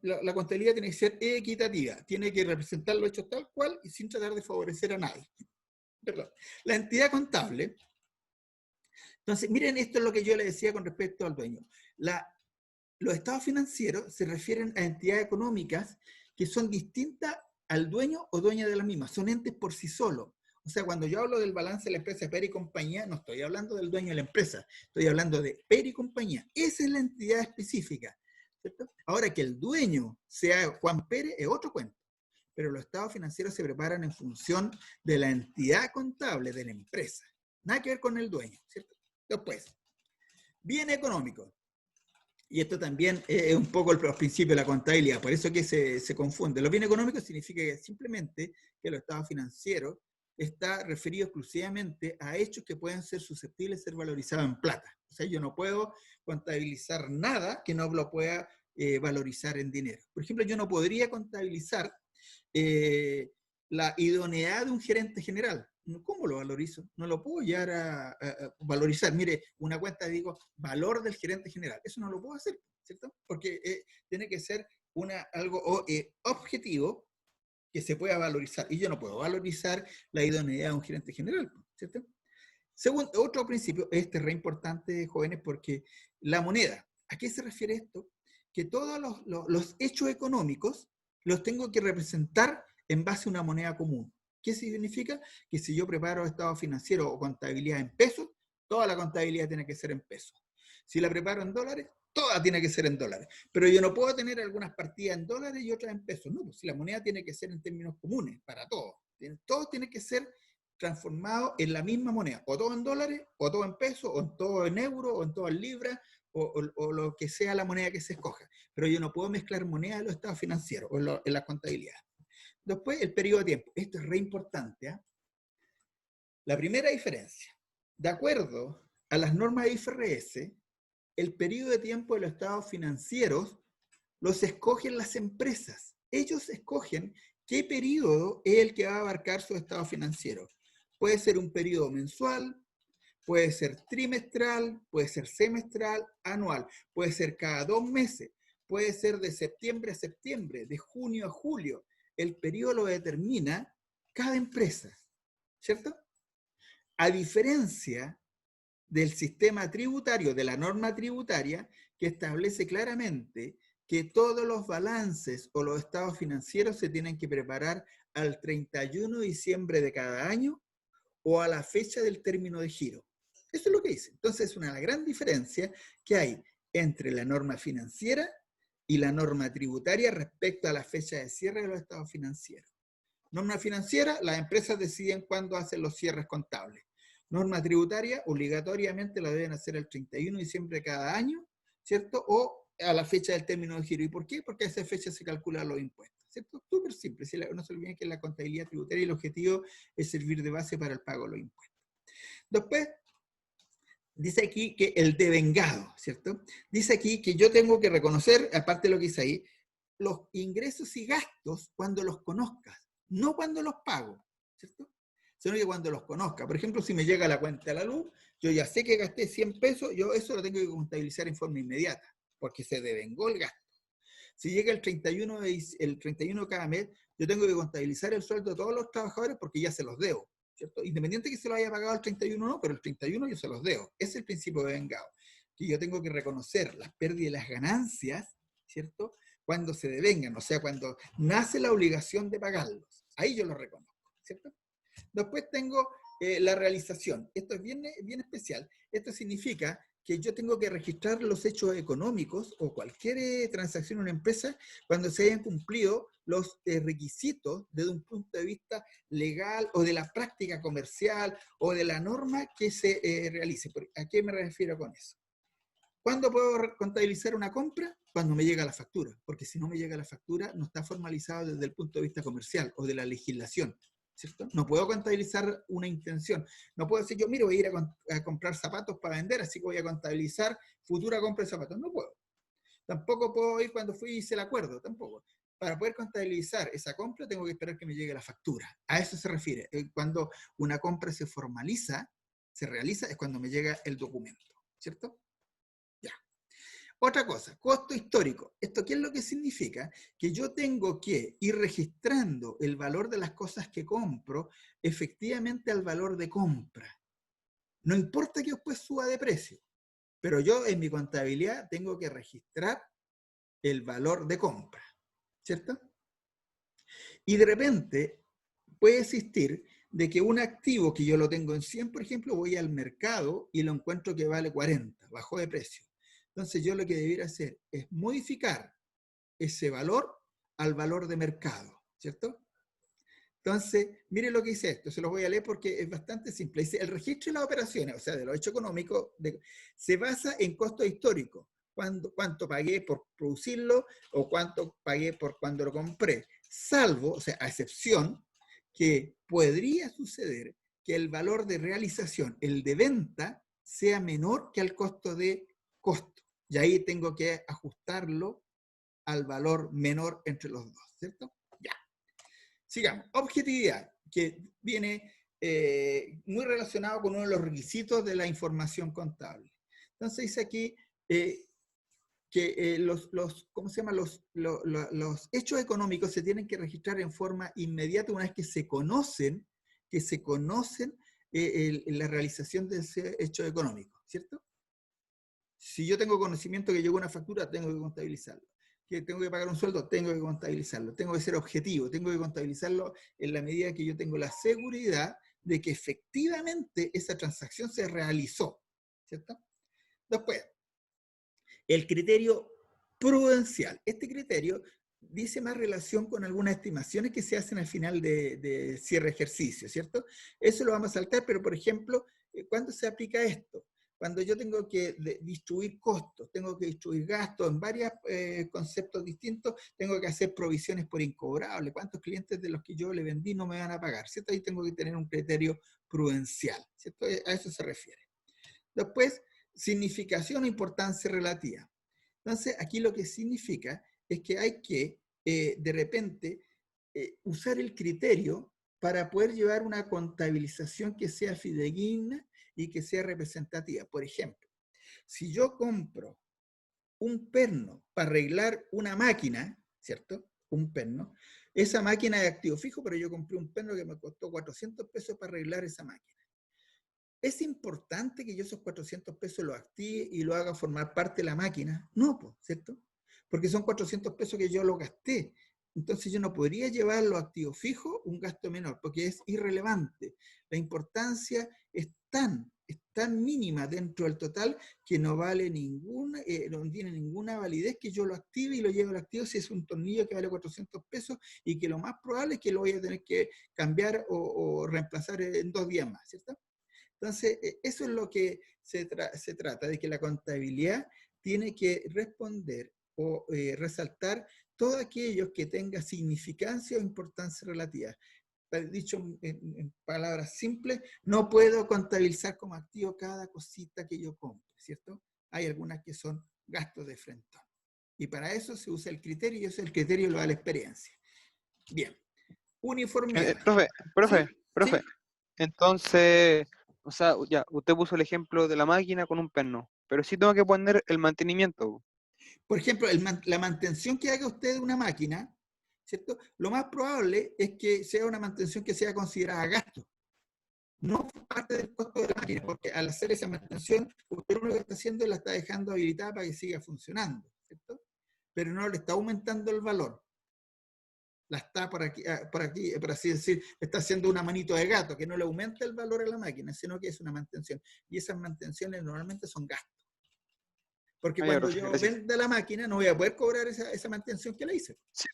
la contabilidad tiene que ser equitativa, tiene que representar los hechos tal cual y sin tratar de favorecer a nadie. Perdón. La entidad contable. Entonces, miren, esto es lo que yo le decía con respecto al dueño. Los estados financieros se refieren a entidades económicas que son distintas al dueño o dueña de la misma, son entes por sí solos. O sea, cuando yo hablo del balance de la empresa Pérez y compañía, no estoy hablando del dueño de la empresa, estoy hablando de Pérez y compañía. Esa es la entidad específica, ¿cierto? Ahora, que el dueño sea Juan Pérez es otro cuento, pero los estados financieros se preparan en función de la entidad contable de la empresa. Nada que ver con el dueño, ¿cierto? Después, bien económico. Y esto también es un poco los principios de la contabilidad, por eso que se confunde. Lo bien económico significa que simplemente que los estados financieros está referido exclusivamente a hechos que pueden ser susceptibles de ser valorizados en plata. O sea, yo no puedo contabilizar nada que no lo pueda valorizar en dinero. Por ejemplo, yo no podría contabilizar la idoneidad de un gerente general. ¿Cómo lo valorizo? No lo puedo llegar a valorizar. Mire, una cuenta, digo, valor del gerente general. Eso no lo puedo hacer, ¿cierto? Porque tiene que ser algo objetivo que se pueda valorizar. Y yo no puedo valorizar la idoneidad de un gerente general, ¿cierto? Segundo, otro principio, este es re importante, jóvenes, porque la moneda, ¿a qué se refiere esto? Que todos los hechos económicos los tengo que representar en base a una moneda común. ¿Qué significa? Que si yo preparo estado financiero o contabilidad en pesos, toda la contabilidad tiene que ser en pesos. Si la preparo en dólares, toda tiene que ser en dólares. Pero yo no puedo tener algunas partidas en dólares y otras en pesos. No, pues si la moneda tiene que ser en términos comunes para todos. Todo tiene que ser transformado en la misma moneda. O todo en dólares, o todo en pesos, o en todo en euros, o en todo en libras, o lo que sea la moneda que se escoja. Pero yo no puedo mezclar moneda en los estados financieros o en la contabilidad. Después, el periodo de tiempo. Esto es re importante, ¿eh? La primera diferencia. De acuerdo a las normas de IFRS, el periodo de tiempo de los estados financieros los escogen las empresas. Ellos escogen qué periodo es el que va a abarcar su estado financiero. Puede ser un periodo mensual, puede ser trimestral, puede ser semestral, anual, puede ser cada 2 meses, puede ser de septiembre a septiembre, de junio a julio. El periodo lo determina cada empresa, ¿cierto? A diferencia del sistema tributario, de la norma tributaria, que establece claramente que todos los balances o los estados financieros se tienen que preparar al 31 de diciembre de cada año o a la fecha del término de giro. Eso es lo que dice. Entonces es una gran diferencia que hay entre la norma financiera y la norma tributaria respecto a la fecha de cierre de los estados financieros. Norma financiera, las empresas deciden cuándo hacen los cierres contables. Norma tributaria, obligatoriamente la deben hacer el 31 de diciembre de cada año, ¿cierto? O a la fecha del término de giro. ¿Y por qué? Porque a esa fecha se calculan los impuestos, ¿cierto? Súper simple. No se olviden que la contabilidad tributaria y el objetivo es servir de base para el pago de los impuestos. Después, dice aquí que el devengado, ¿cierto? Dice aquí que yo tengo que reconocer, aparte de lo que dice ahí, los ingresos y gastos cuando los conozcas, no cuando los pago, ¿cierto? Sino que cuando los conozca. Por ejemplo, si me llega la cuenta de la luz, yo ya sé que gasté 100 pesos, yo eso lo tengo que contabilizar en forma inmediata, porque se devengó el gasto. Si llega el 31 de cada mes, yo tengo que contabilizar el sueldo de todos los trabajadores porque ya se los debo, ¿cierto? Independiente que se lo haya pagado el 31 o no, pero el 31 yo se los debo. Ese es el principio de devengado. Que yo tengo que reconocer las pérdidas y las ganancias, ¿cierto? Cuando se devengan, o sea, cuando nace la obligación de pagarlos. Ahí yo lo reconozco, ¿cierto? Después tengo la realización. Esto es bien especial. Esto significa que yo tengo que registrar los hechos económicos o cualquier transacción en una empresa cuando se hayan cumplido los requisitos desde un punto de vista legal o de la práctica comercial o de la norma que se realice. ¿A qué me refiero con eso? ¿Cuándo puedo contabilizar una compra? Cuando me llega la factura, porque si no me llega la factura no está formalizado desde el punto de vista comercial o de la legislación, ¿cierto? No puedo contabilizar una intención. No puedo decir yo, mira, voy a ir a comprar zapatos para vender, así que voy a contabilizar futura compra de zapatos. No puedo. Tampoco puedo ir cuando fui y hice el acuerdo, tampoco. Para poder contabilizar esa compra tengo que esperar que me llegue la factura. A eso se refiere. Cuando una compra se formaliza, se realiza, es cuando me llega el documento, ¿cierto? Ya. Otra cosa, costo histórico. ¿Esto qué es lo que significa? Que yo tengo que ir registrando el valor de las cosas que compro efectivamente al valor de compra. No importa que después suba de precio, pero yo en mi contabilidad tengo que registrar el valor de compra, ¿cierto? Y de repente puede existir de que un activo que yo lo tengo en 100, por ejemplo, voy al mercado y lo encuentro que vale 40, bajó de precio. Entonces yo lo que debiera hacer es modificar ese valor al valor de mercado, ¿cierto? Entonces, mire lo que dice esto, se los voy a leer porque es bastante simple. Dice, el registro de las operaciones, o sea, de los hechos económicos, se basa en costos históricos. Cuánto pagué por producirlo o cuánto pagué por cuando lo compré. Salvo, o sea, a excepción, que podría suceder que el valor de realización, el de venta, sea menor que el costo de costo. Y ahí tengo que ajustarlo al valor menor entre los dos, ¿cierto? Ya. Sigamos. Objetividad, que viene muy relacionado con uno de los requisitos de la información contable. Entonces dice aquí que ¿cómo se llama? Los hechos económicos se tienen que registrar en forma inmediata una vez que se conocen la realización de ese hecho económico, ¿cierto? Si yo tengo conocimiento que llegó una factura, tengo que contabilizarlo. Que tengo que pagar un sueldo, tengo que contabilizarlo. Tengo que ser objetivo, tengo que contabilizarlo en la medida que yo tengo la seguridad de que efectivamente esa transacción se realizó, ¿cierto? Después, el criterio prudencial. Este criterio dice más relación con algunas estimaciones que se hacen al final de cierre de ejercicio, ¿cierto? Eso lo vamos a saltar, pero por ejemplo, ¿cuándo se aplica esto? Cuando yo tengo que distribuir costos, tengo que distribuir gastos en varios conceptos distintos, tengo que hacer provisiones por incobrable. ¿Cuántos clientes de los que yo le vendí no me van a pagar? ¿Cierto? Ahí tengo que tener un criterio prudencial, ¿cierto? A eso se refiere. Después, significación o importancia relativa. Entonces, aquí lo que significa es que hay que, de repente, usar el criterio para poder llevar una contabilización que sea fidedigna y que sea representativa. Por ejemplo, si yo compro un perno para arreglar una máquina, ¿cierto? Un perno. Esa máquina es de activo fijo, pero yo compré un perno que me costó 400 pesos para arreglar esa máquina. ¿Es importante que yo esos 400 pesos los active y lo haga formar parte de la máquina? No, pues, ¿cierto? Porque son 400 pesos que yo los gasté. Entonces yo no podría llevarlo a activo fijo un gasto menor, porque es irrelevante. La importancia es tan mínima dentro del total que no vale ninguna, no tiene ninguna validez que yo lo active y lo lleve al activo si es un tornillo que vale 400 pesos y que lo más probable es que lo voy a tener que cambiar o reemplazar en 2 días más, ¿cierto? Entonces, eso es lo que se trata, de que la contabilidad tiene que responder o resaltar todo aquello que tenga significancia o importancia relativa. Dicho en palabras simples, no puedo contabilizar como activo cada cosita que yo compre, ¿cierto? Hay algunas que son gastos de frente. Y para eso se usa el criterio, y eso el criterio lo da la experiencia. Bien. Uniformidad. Profe, ¿Sí? ¿Sí? Entonces, o sea, ya, usted puso el ejemplo de la máquina con un perno, pero sí tengo que poner el mantenimiento. Por ejemplo, la mantención que haga usted de una máquina, ¿cierto? Lo más probable es que sea una mantención que sea considerada gasto. No parte del costo de la máquina, porque al hacer esa mantención, usted lo que está haciendo es la está dejando habilitada para que siga funcionando, ¿cierto? Pero no le está aumentando el valor. La está por aquí, por así decir, está haciendo una manito de gato, que no le aumenta el valor a la máquina, sino que es una mantención. Y esas mantenciones normalmente son gastos. Porque Ya, cuando profe, yo gracias. venda la máquina, no voy a poder cobrar esa mantención que le hice. Sí.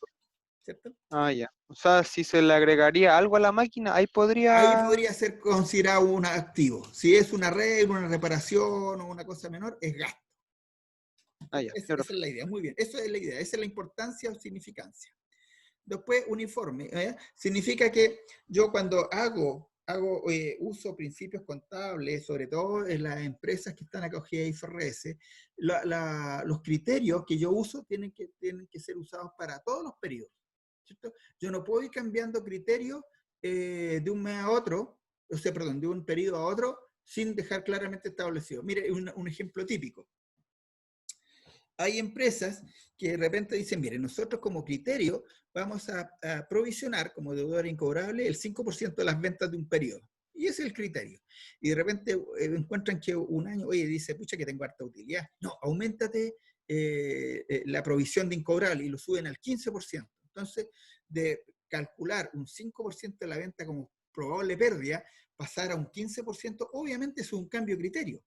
¿Cierto? Ya. O sea, si se le agregaría algo a la máquina, ahí Ahí podría... podría ser considerado un activo. Si es un arreglo, una reparación o una cosa menor, es gasto. Ya, Esa es la idea. Muy bien. Esa es la idea. Esa es la importancia o significancia. Después, uniforme. Significa que yo cuando uso principios contables, sobre todo en las empresas que están acogidas a IFRS, los criterios que yo uso tienen que ser usados para todos los periodos, ¿cierto? Yo no puedo ir cambiando criterios de un mes a otro, o sea, perdón, de un periodo a otro, sin dejar claramente establecido. Mire, un ejemplo típico. Hay empresas que de repente dicen, mire, nosotros como criterio vamos a provisionar como deudor incobrable el 5% de las ventas de un periodo. Y ese es el criterio. Y de repente encuentran que un año, oye, dice, pucha, que tengo harta utilidad. No, auméntate la provisión de incobrable y lo suben al 15%. Entonces, de calcular un 5% de la venta como probable pérdida, pasar a un 15%, obviamente es un cambio de criterio.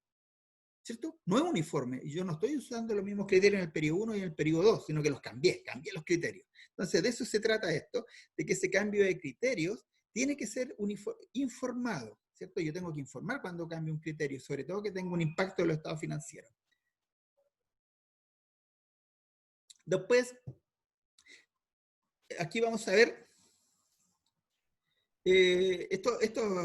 ¿Cierto? No es uniforme. Yo no estoy usando los mismos criterios en el periodo 1 y en el periodo 2, sino que los cambié los criterios. Entonces, de eso se trata esto, de que ese cambio de criterios tiene que ser informado, ¿cierto? Yo tengo que informar cuando cambio un criterio, sobre todo que tenga un impacto en los estados financieros. Después, aquí vamos a ver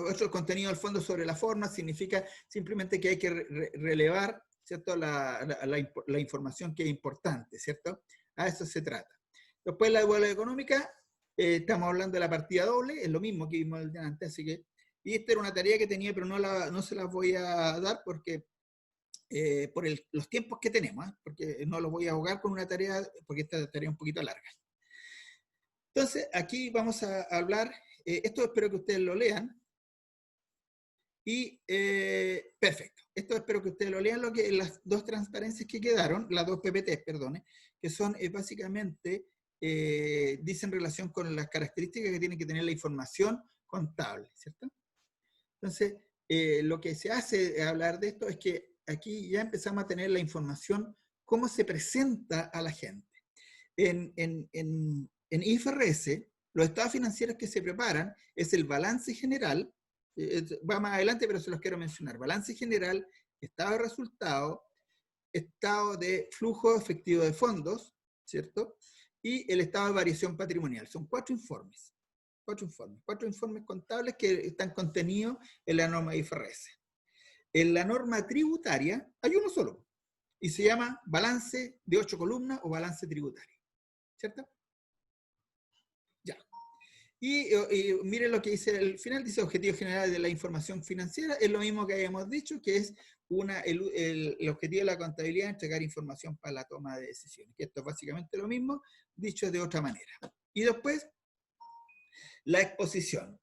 otro contenido al fondo sobre la forma, significa simplemente que hay que relevar, ¿cierto? La información que es importante, ¿cierto? A eso se trata. Después la igualdad económica, estamos hablando de la partida doble, es lo mismo que vimos antes, así que, y esta era una tarea que tenía, pero no se las voy a dar porque por los tiempos que tenemos, porque no los voy a ahogar con una tarea, porque esta tarea es un poquito larga. Entonces, aquí vamos a hablar, esto espero que ustedes lo lean, y perfecto, esto espero que ustedes lo lean, las dos transparencias que quedaron, las dos PPTs, perdone, que son básicamente, dicen relación con las características que tiene que tener la información contable, ¿cierto? Entonces, lo que se hace hablar de esto es que aquí ya empezamos a tener la información, cómo se presenta a la gente. En IFRS, los estados financieros que se preparan es el balance general, va más adelante, pero se los quiero mencionar. Balance general, estado de resultado, estado de flujo efectivo de fondos, ¿cierto? Y el estado de variación patrimonial. Son 4 informes. 4 informes contables que están contenidos en la norma IFRS. En la norma tributaria hay uno solo, y se llama balance de 8 columnas o balance tributario. ¿Cierto? Ya. Y miren lo que dice al final, dice objetivos generales de la información financiera, es lo mismo que habíamos dicho, que es el objetivo de la contabilidad, entregar información para la toma de decisiones, que esto es básicamente lo mismo, dicho de otra manera. Y después, la exposición.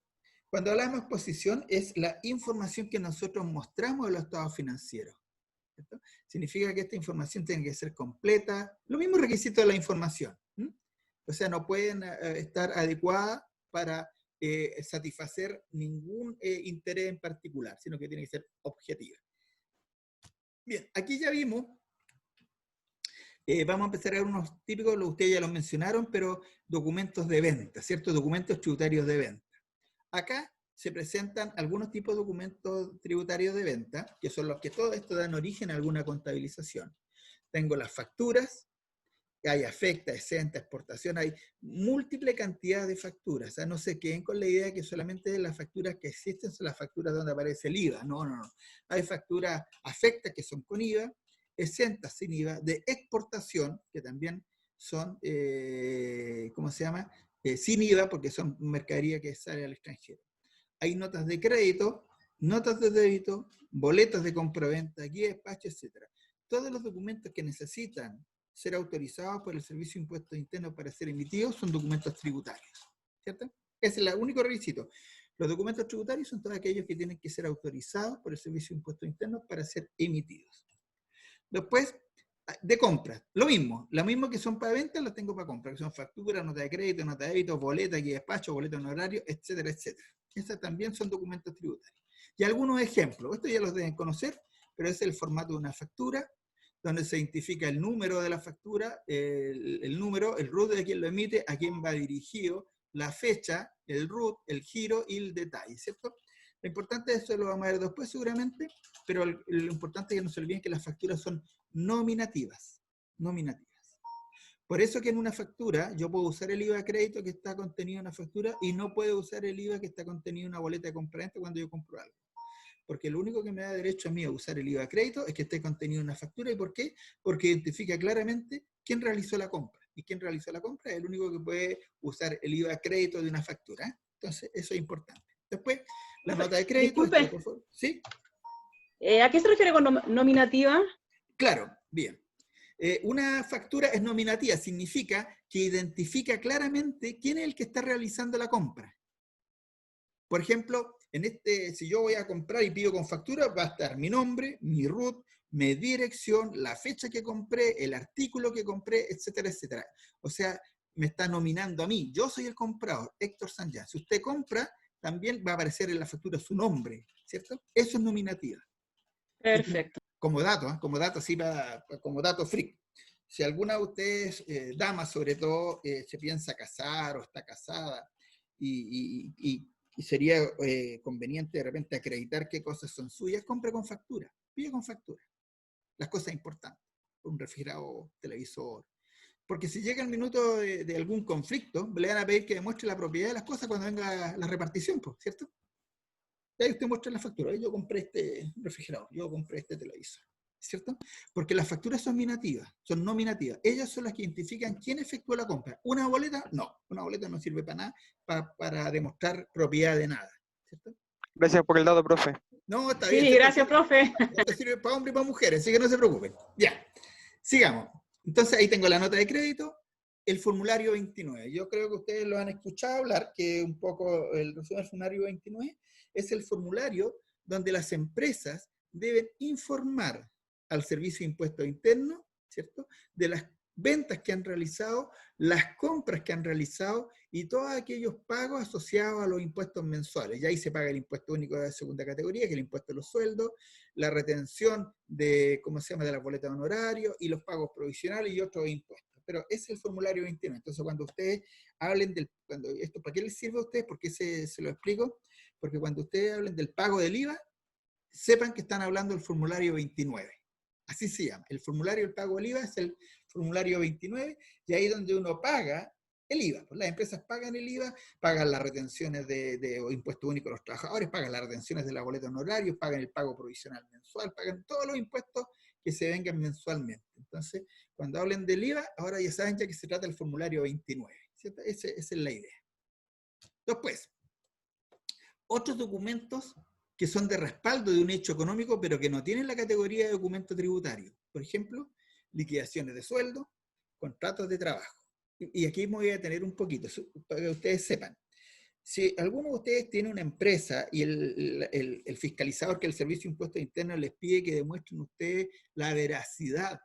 Cuando hablamos de exposición, es la información que nosotros mostramos de los estados financieros, ¿cierto? Significa que esta información tiene que ser completa, los mismos requisitos de la información. O sea, no pueden estar adecuadas para satisfacer ningún interés en particular, sino que tiene que ser objetiva. Bien, aquí ya vimos, vamos a empezar a ver unos típicos, ustedes ya los mencionaron, pero documentos de venta, ¿cierto? Documentos tributarios de venta. Acá se presentan algunos tipos de documentos tributarios de venta, que son los que todo esto dan origen a alguna contabilización. Tengo las facturas, hay afecta, exenta, exportación, hay múltiple cantidad de facturas. O sea, no se queden con la idea de que solamente las facturas que existen son las facturas donde aparece el IVA. No, no, no. Hay facturas afectas que son con IVA, exentas sin IVA, de exportación, que también son, ¿cómo se llama? Sin IVA, porque son mercadería que sale al extranjero. Hay notas de crédito, notas de débito, boletas de compraventa, guía de despacho, etc. Todos los documentos que necesitan ser autorizados por el Servicio de Impuestos Internos para ser emitidos son documentos tributarios, ¿cierto? Ese es el único requisito. Los documentos tributarios son todos aquellos que tienen que ser autorizados por el Servicio de Impuestos Internos para ser emitidos. Después, de compras, lo mismo que son para venta, los tengo para compra, que son facturas, nota de crédito, nota de débito, boleta, guía de despacho, boleto honorario, etcétera, etcétera. Esas también son documentos tributarios. Y algunos ejemplos, estos ya los deben conocer, pero es el formato de una factura, donde se identifica el número de la factura, el número, el RUT de quien lo emite, a quién va dirigido, la fecha, el RUT, el giro y el detalle, ¿cierto? Lo importante de eso lo vamos a ver después seguramente, pero lo importante es que no se olviden que las facturas son nominativas. Por eso que en una factura yo puedo usar el IVA de crédito que está contenido en la factura y no puedo usar el IVA que está contenido en una boleta de compraventa cuando yo compro algo. Porque lo único que me da derecho a mí a usar el IVA de crédito es que esté contenido en una factura. ¿Y por qué? Porque identifica claramente quién realizó la compra. Y quién realizó la compra es el único que puede usar el IVA de crédito de una factura. Entonces, eso es importante. Después, la nota de crédito. Disculpe. Por favor. ¿Sí? ¿A qué se refiere con nominativa? Claro, bien. Una factura es nominativa, significa que identifica claramente quién es el que está realizando la compra. Por ejemplo, si yo voy a comprar y pido con factura, va a estar mi nombre, mi RUT, mi dirección, la fecha que compré, el artículo que compré, etcétera, etcétera. O sea, me está nominando a mí. Yo soy el comprador, Héctor Sanján. Si usted compra, también va a aparecer en la factura su nombre, ¿cierto? Eso es nominativa. Perfecto. Como dato, así como dato freak. Si alguna de ustedes, damas sobre todo, se piensa casar o está casada y sería conveniente de repente acreditar qué cosas son suyas, compre con factura, pide con factura. Las cosas importantes, un refrigerador, televisor. Porque si llega el minuto de algún conflicto, le van a pedir que demuestre la propiedad de las cosas cuando venga la repartición, ¿cierto? Y ahí usted muestra la factura. Yo compré este refrigerador, yo compré este televisor, ¿cierto? Porque las facturas son nominativas. Ellas son las que identifican quién efectuó la compra. Una boleta, no. Una boleta no sirve para nada, para demostrar propiedad de nada, ¿cierto? Gracias por el dato, profe. No, está bien. Sí, gracias, profe. Esto sirve para hombres y para mujeres, así que no se preocupen. Ya, sigamos. Entonces ahí tengo la nota de crédito, el formulario 29. Yo creo que ustedes lo han escuchado hablar, que un poco el resumen del formulario 29 es el formulario donde las empresas deben informar al Servicio de Impuestos Internos, ¿cierto?, de las ventas que han realizado, las compras que han realizado y todos aquellos pagos asociados a los impuestos mensuales. Y ahí se paga el impuesto único de segunda categoría, que es el impuesto a los sueldos, la retención de, ¿cómo se llama?, de las boletas de honorario y los pagos provisionales y otros impuestos. Pero es el formulario 21. Entonces, cuando ustedes hablen esto, ¿para qué les sirve a ustedes? Porque se lo explico. Porque cuando ustedes hablen del pago del IVA, sepan que están hablando del formulario 29. Así se llama. El formulario del pago del IVA es el formulario 29, y ahí es donde uno paga el IVA. Pues las empresas pagan el IVA, pagan las retenciones de impuesto único a los trabajadores, pagan las retenciones de la boleta de honorarios, pagan el pago provisional mensual, pagan todos los impuestos que se vengan mensualmente. Entonces, cuando hablen del IVA, ahora ya saben ya que se trata del formulario 29. ¿Cierto? Esa es la idea. Después, otros documentos que son de respaldo de un hecho económico, pero que no tienen la categoría de documento tributario. Por ejemplo, liquidaciones de sueldo, contratos de trabajo. Y aquí me voy a detener un poquito, para que ustedes sepan. Si alguno de ustedes tiene una empresa y el fiscalizador, que es el Servicio de Impuestos Internos, les pide que demuestren ustedes la veracidad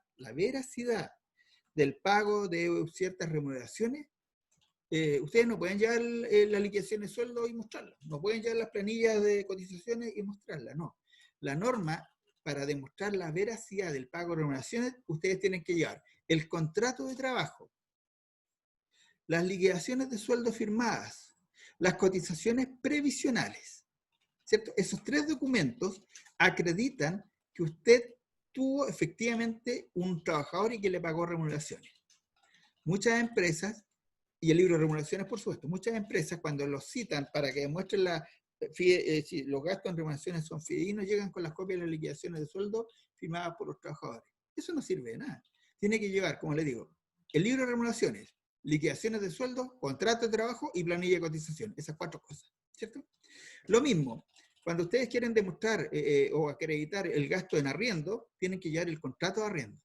del pago de ciertas remuneraciones, ustedes no pueden llevar la liquidación de sueldo y mostrarla, no pueden llevar las planillas de cotizaciones y mostrarlas, no. La norma, para demostrar la veracidad del pago de remuneraciones, ustedes tienen que llevar el contrato de trabajo, las liquidaciones de sueldo firmadas, las cotizaciones previsionales, ¿cierto? Esos 3 documentos acreditan que usted tuvo efectivamente un trabajador y que le pagó remuneraciones. Muchas empresas, y el libro de remuneraciones, por supuesto, muchas empresas cuando los citan para que demuestren si los gastos en remuneraciones son fidedignos, llegan con las copias de las liquidaciones de sueldo firmadas por los trabajadores. Eso no sirve de nada. Tiene que llevar, como les digo, el libro de remuneraciones, liquidaciones de sueldo, contrato de trabajo y planilla de cotización. Esas 4 cosas, ¿cierto? Lo mismo, cuando ustedes quieren demostrar o acreditar el gasto en arriendo, tienen que llevar el contrato de arriendo.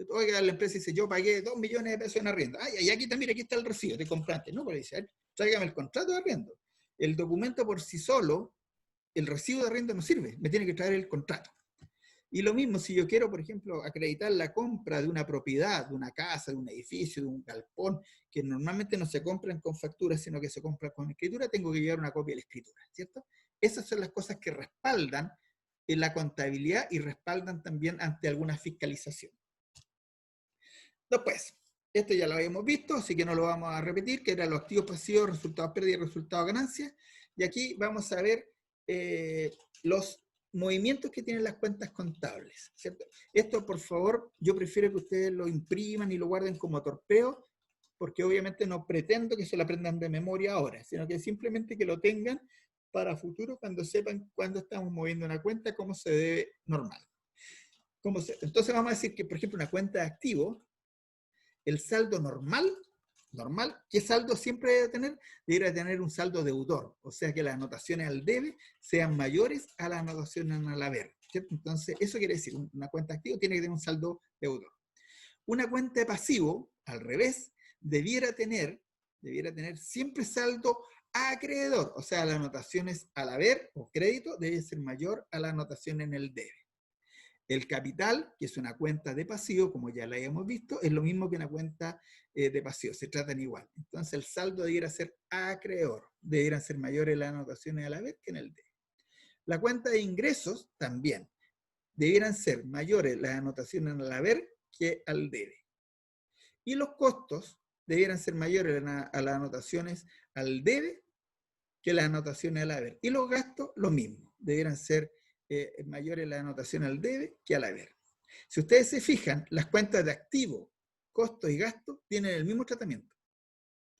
Oiga, la empresa dice, yo pagué 2 millones de pesos en arriendo. Y aquí también, aquí está el recibo, te compraste. No, pero dice, tráigame el contrato de arriendo. El documento por sí solo, el recibo de arriendo no sirve, me tiene que traer el contrato. Y lo mismo, si yo quiero, por ejemplo, acreditar la compra de una propiedad, de una casa, de un edificio, de un galpón, que normalmente no se compran con facturas, sino que se compran con escritura, tengo que llevar una copia de la escritura, ¿cierto? Esas son las cosas que respaldan en la contabilidad y respaldan también ante alguna fiscalización. Después, esto ya lo habíamos visto, así que no lo vamos a repetir, que eran los activos pasivos, resultados pérdidas y resultados ganancias. Y aquí vamos a ver los movimientos que tienen las cuentas contables, ¿cierto? Esto, por favor, yo prefiero que ustedes lo impriman y lo guarden como torpeo, porque obviamente no pretendo que se lo aprendan de memoria ahora, sino que simplemente que lo tengan para futuro cuando sepan cuándo estamos moviendo una cuenta, cómo se debe normal. Entonces vamos a decir que, por ejemplo, una cuenta de activos, el saldo normal, ¿qué saldo siempre debe tener? Debería tener un saldo deudor, o sea que las anotaciones al debe sean mayores a las anotaciones al haber, ¿cierto? Entonces, eso quiere decir, una cuenta de activo tiene que tener un saldo deudor. Una cuenta de pasivo, al revés, debiera tener siempre saldo acreedor, o sea, las anotaciones al haber o crédito debe ser mayor a las anotaciones en el debe. El capital, que es una cuenta de pasivo, como ya la habíamos visto, es lo mismo que una cuenta de pasivo, se tratan igual. Entonces el saldo debiera ser acreedor, debieran ser mayores las anotaciones al haber que en el debe. La cuenta de ingresos también, debieran ser mayores las anotaciones al haber que al debe. Y los costos debieran ser mayores a las anotaciones al debe que las anotaciones al haber. Y los gastos, lo mismo, debieran ser mayores la anotación al debe que al haber. Si ustedes se fijan, las cuentas de activo, costos y gastos tienen el mismo tratamiento.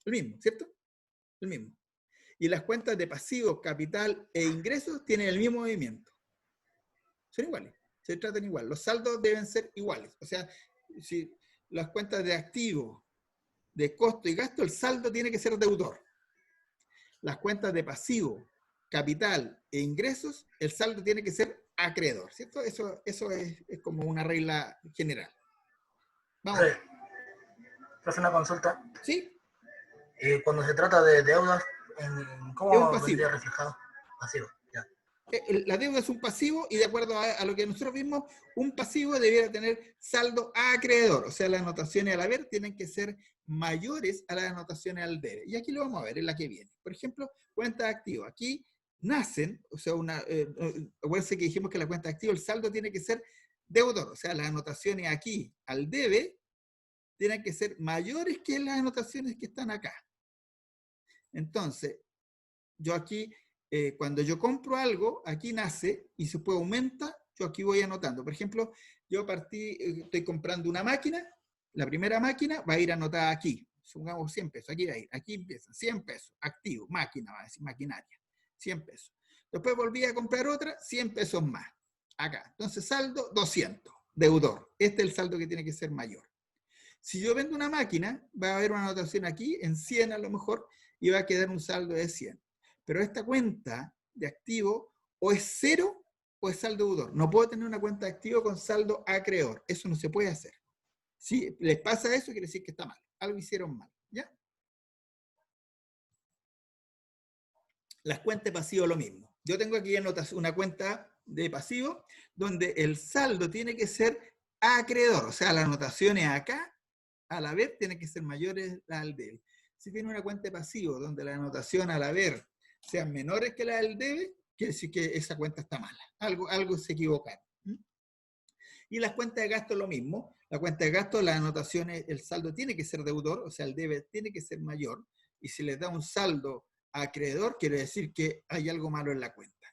El mismo, ¿cierto? El mismo. Y las cuentas de pasivo, capital e ingresos tienen el mismo movimiento. Son iguales, se tratan igual. Los saldos deben ser iguales. O sea, si las cuentas de activo, de costo y gasto, el saldo tiene que ser deudor. Las cuentas de pasivo, capital e ingresos, el saldo tiene que ser acreedor, ¿cierto? Eso es como una regla general. Vamos. Sí. ¿Hace una consulta? ¿Sí? Cuando se trata de deudas, ¿cómo pasivo. vendría reflejado? Pasivo, ya. La deuda es un pasivo y de acuerdo a lo que nosotros vimos, un pasivo debiera tener saldo acreedor, o sea, las anotaciones al haber tienen que ser mayores a las anotaciones al debe. Y aquí lo vamos a ver en la que viene. Por ejemplo, cuenta de activo. Aquí nacen, o sea, acuérdense que dijimos que la cuenta de activo, el saldo tiene que ser deudor, o sea, las anotaciones aquí al debe tienen que ser mayores que las anotaciones que están acá. Entonces, yo aquí, cuando yo compro algo, aquí nace y se puede aumentar, yo aquí voy anotando. Por ejemplo, yo estoy comprando una máquina, la primera máquina va a ir anotada aquí, supongamos 100 pesos, aquí va a ir, aquí empieza, 100 pesos, activo, máquina, va a decir, maquinaria. 100 pesos. Después volví a comprar otra, 100 pesos más. Acá. Entonces, saldo, 200. Deudor. Este es el saldo que tiene que ser mayor. Si yo vendo una máquina, va a haber una anotación aquí, en 100 a lo mejor, y va a quedar un saldo de 100. Pero esta cuenta de activo o es 0 o es saldo deudor. No puedo tener una cuenta de activo con saldo acreedor. Eso no se puede hacer. Si les pasa eso, quiere decir que está mal. Algo hicieron mal. ¿Ya? Las cuentas de pasivo lo mismo. Yo tengo aquí una cuenta de pasivo donde el saldo tiene que ser acreedor. O sea, las anotaciones acá, al haber, tienen que ser mayores al debe. Si tiene una cuenta de pasivo donde la anotación al haber sean menores que la del debe, quiere decir que esa cuenta está mala. Algo se equivocaron. Y las cuentas de gasto lo mismo. La cuenta de gasto, las anotaciones, el saldo tiene que ser deudor, o sea, el debe tiene que ser mayor. Y si les da un saldo acreedor, quiere decir que hay algo malo en la cuenta.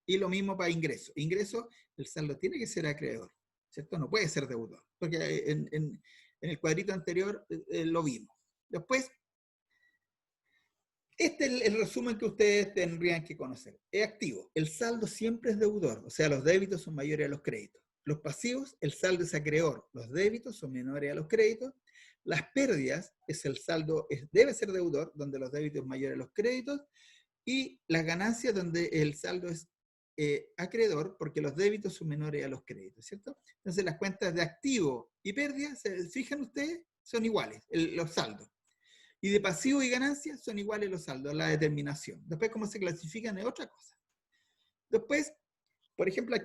Y lo mismo para ingreso. Ingreso, el saldo tiene que ser acreedor, ¿cierto? No puede ser deudor, porque en el cuadrito anterior lo vimos. Después, este es el resumen que ustedes tendrían que conocer. Es activo. El saldo siempre es deudor, o sea, los débitos son mayores a los créditos. Los pasivos, el saldo es acreedor, los débitos son menores a los créditos. Las pérdidas, el saldo debe ser deudor, donde los débitos son mayores a los créditos. Y las ganancias, donde el saldo es acreedor, porque los débitos son menores a los créditos, ¿cierto? Entonces las cuentas de activo y pérdida, ¿se fijan ustedes? Son iguales, los saldos. Y de pasivo y ganancia son iguales los saldos, la determinación. Después, cómo se clasifican es otra cosa. Después, por ejemplo,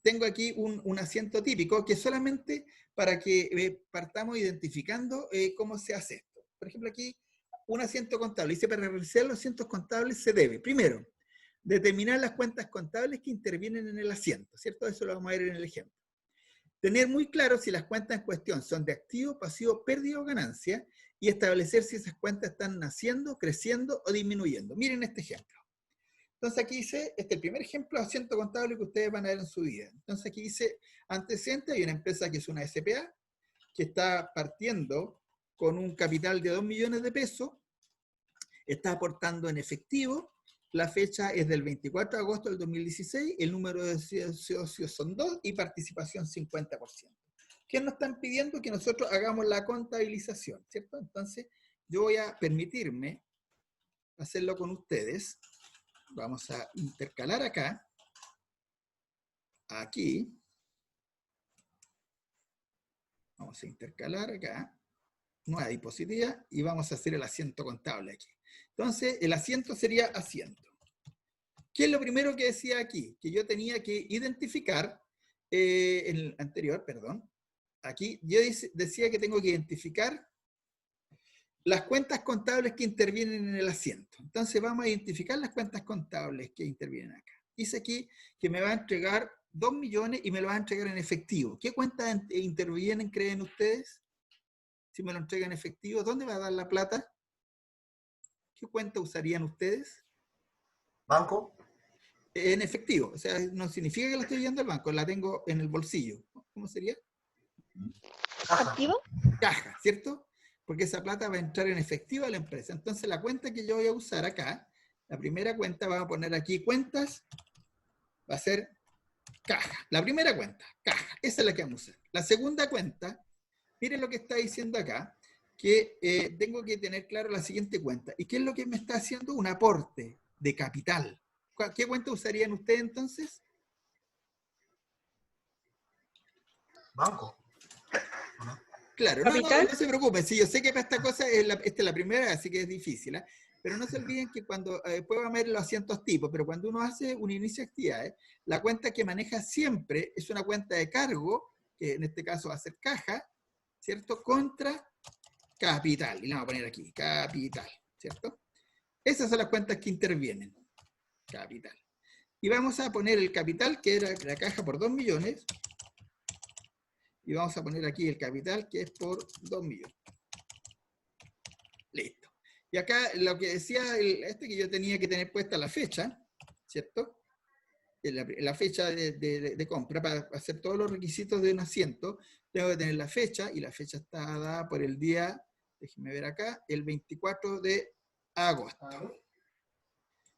tengo aquí un asiento típico que es solamente para que partamos identificando cómo se hace esto. Por ejemplo, aquí, un asiento contable. Dice, para realizar los asientos contables se debe, primero, determinar las cuentas contables que intervienen en el asiento, ¿cierto? Eso lo vamos a ver en el ejemplo. Tener muy claro si las cuentas en cuestión son de activo, pasivo, pérdida o ganancia, y establecer si esas cuentas están naciendo, creciendo o disminuyendo. Miren este ejemplo. Entonces aquí dice, este es el primer ejemplo de asiento contable que ustedes van a ver en su vida. Entonces aquí dice, antecedente, hay una empresa que es una SPA, que está partiendo con un capital de 2 millones de pesos, está aportando en efectivo, la fecha es del 24 de agosto del 2016, el número de socios son 2 y participación 50%. ¿Qué nos están pidiendo? Que nosotros hagamos la contabilización, ¿cierto? Entonces, yo voy a permitirme hacerlo con ustedes. Vamos a intercalar acá, aquí. Vamos a intercalar acá, nueva diapositiva, y vamos a hacer el asiento contable aquí. Entonces, el asiento sería asiento. ¿Qué es lo primero que decía aquí? Que yo tenía que identificar, en el anterior, perdón, aquí yo decía que tengo que identificar las cuentas contables que intervienen en el asiento. Entonces vamos a identificar las cuentas contables que intervienen acá. Dice aquí que me va a entregar 2 millones y me lo va a entregar en efectivo. ¿Qué cuentas intervienen, creen ustedes? Si me lo entregan en efectivo, ¿dónde va a dar la plata? ¿Qué cuenta usarían ustedes? Banco. En efectivo. O sea, no significa que la estoy yendo al banco, la tengo en el bolsillo. ¿Cómo sería? Caja. ¿Activo? Caja, ¿cierto? Porque esa plata va a entrar en efectivo a la empresa. Entonces la cuenta que yo voy a usar acá, la primera cuenta, vamos a poner aquí cuentas, va a ser caja. La primera cuenta, caja. Esa es la que vamos a usar. La segunda cuenta, miren lo que está diciendo acá, que tengo que tener claro la siguiente cuenta. ¿Y qué es lo que me está haciendo? Un aporte de capital. ¿Qué cuenta usarían ustedes entonces? Banco. Claro, no se preocupen, si yo sé que para esta cosa esta es la primera, así que es difícil, ¿eh? Pero no se olviden que cuando, después van a ver los asientos tipos, pero cuando uno hace un inicio de actividades, la cuenta que maneja siempre es una cuenta de cargo, que en este caso va a ser caja, ¿cierto? Contra capital, y la vamos a poner aquí, capital, ¿cierto? Esas son las cuentas que intervienen, capital. Y vamos a poner el capital, que era la caja por 2 millones, y vamos a poner aquí el capital, que es por 2 millones. Listo. Y acá lo que decía, que yo tenía que tener puesta la fecha, ¿cierto? La fecha de compra, para hacer todos los requisitos de un asiento, tengo que tener la fecha, y la fecha está dada por el día, déjenme ver acá, el 24 de agosto.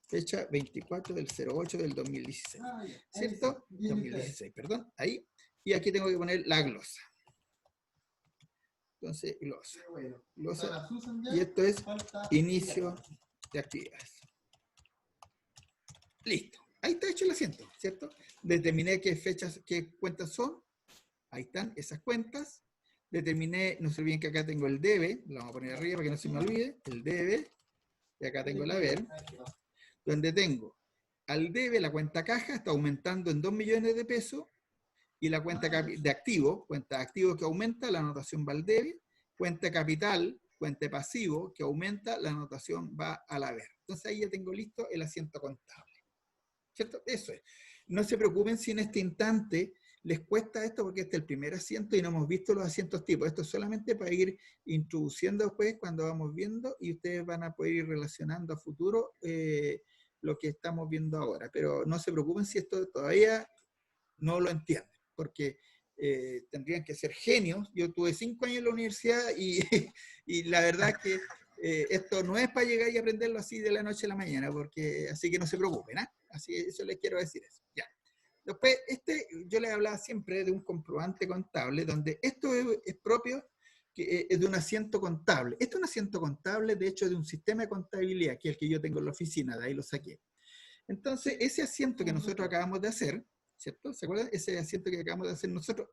Fecha 24 del 08 del 2016. ¿Cierto? 2016, perdón, ahí. Y aquí tengo que poner la glosa. Entonces, glosa. Y esto es inicio de actividades. Listo. Ahí está hecho el asiento, ¿cierto? Determiné qué fechas, qué cuentas son. Ahí están esas cuentas. Determiné, no se olviden que acá tengo el debe, lo vamos a poner arriba para que no se me olvide, el debe. Y acá tengo el haber, donde tengo al debe, la cuenta caja, está aumentando en 2 millones de pesos, y la cuenta de activo, cuenta de activo que aumenta, la anotación va al debe, cuenta capital, cuenta de pasivo que aumenta, la anotación va al haber. Entonces ahí ya tengo listo el asiento contable. ¿Cierto? Eso es. No se preocupen si en este instante les cuesta esto, porque este es el primer asiento y no hemos visto los asientos tipos. Esto es solamente para ir introduciendo después cuando vamos viendo, y ustedes van a poder ir relacionando a futuro lo que estamos viendo ahora. Pero no se preocupen si esto todavía no lo entienden, porque tendrían que ser genios. Yo tuve 5 años en la universidad y la verdad es que esto no es para llegar y aprenderlo así de la noche a la mañana, porque así que no se preocupen, ¿eh? Así que eso les quiero decir eso. Ya. Después, yo les hablaba siempre de un comprobante contable, donde esto es propio es de un asiento contable. Esto es un asiento contable, de hecho, de un sistema de contabilidad, que es el que yo tengo en la oficina, de ahí lo saqué. Entonces, ese asiento que nosotros acabamos de hacer, ¿cierto? ¿Se acuerdan? Ese asiento que acabamos de hacer nosotros,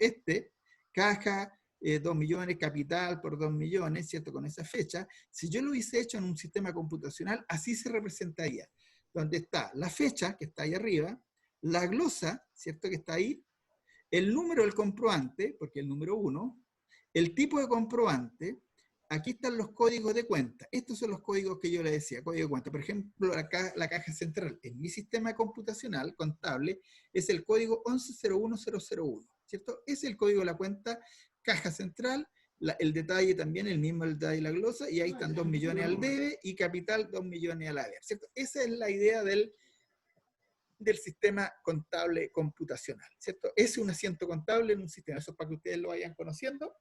caja, 2 millones, capital por 2 millones, ¿cierto? Con esa fecha, si yo lo hubiese hecho en un sistema computacional, así se representaría. Donde está la fecha, que está ahí arriba, la glosa, ¿cierto? Que está ahí, el número del comprobante, porque el número 1, el tipo de comprobante, aquí están los códigos de cuenta. Estos son los códigos que yo les decía, código de cuenta. Por ejemplo, acá la caja central, en mi sistema computacional contable, es el código 1101001, ¿cierto? Es el código de la cuenta caja central, el detalle también, el mismo detalle de la glosa, y ahí están 2 millones al debe y capital 2 millones al haber, ¿cierto? Esa es la idea del sistema contable computacional, ¿cierto? Es un asiento contable en un sistema, eso es para que ustedes lo vayan conociendo.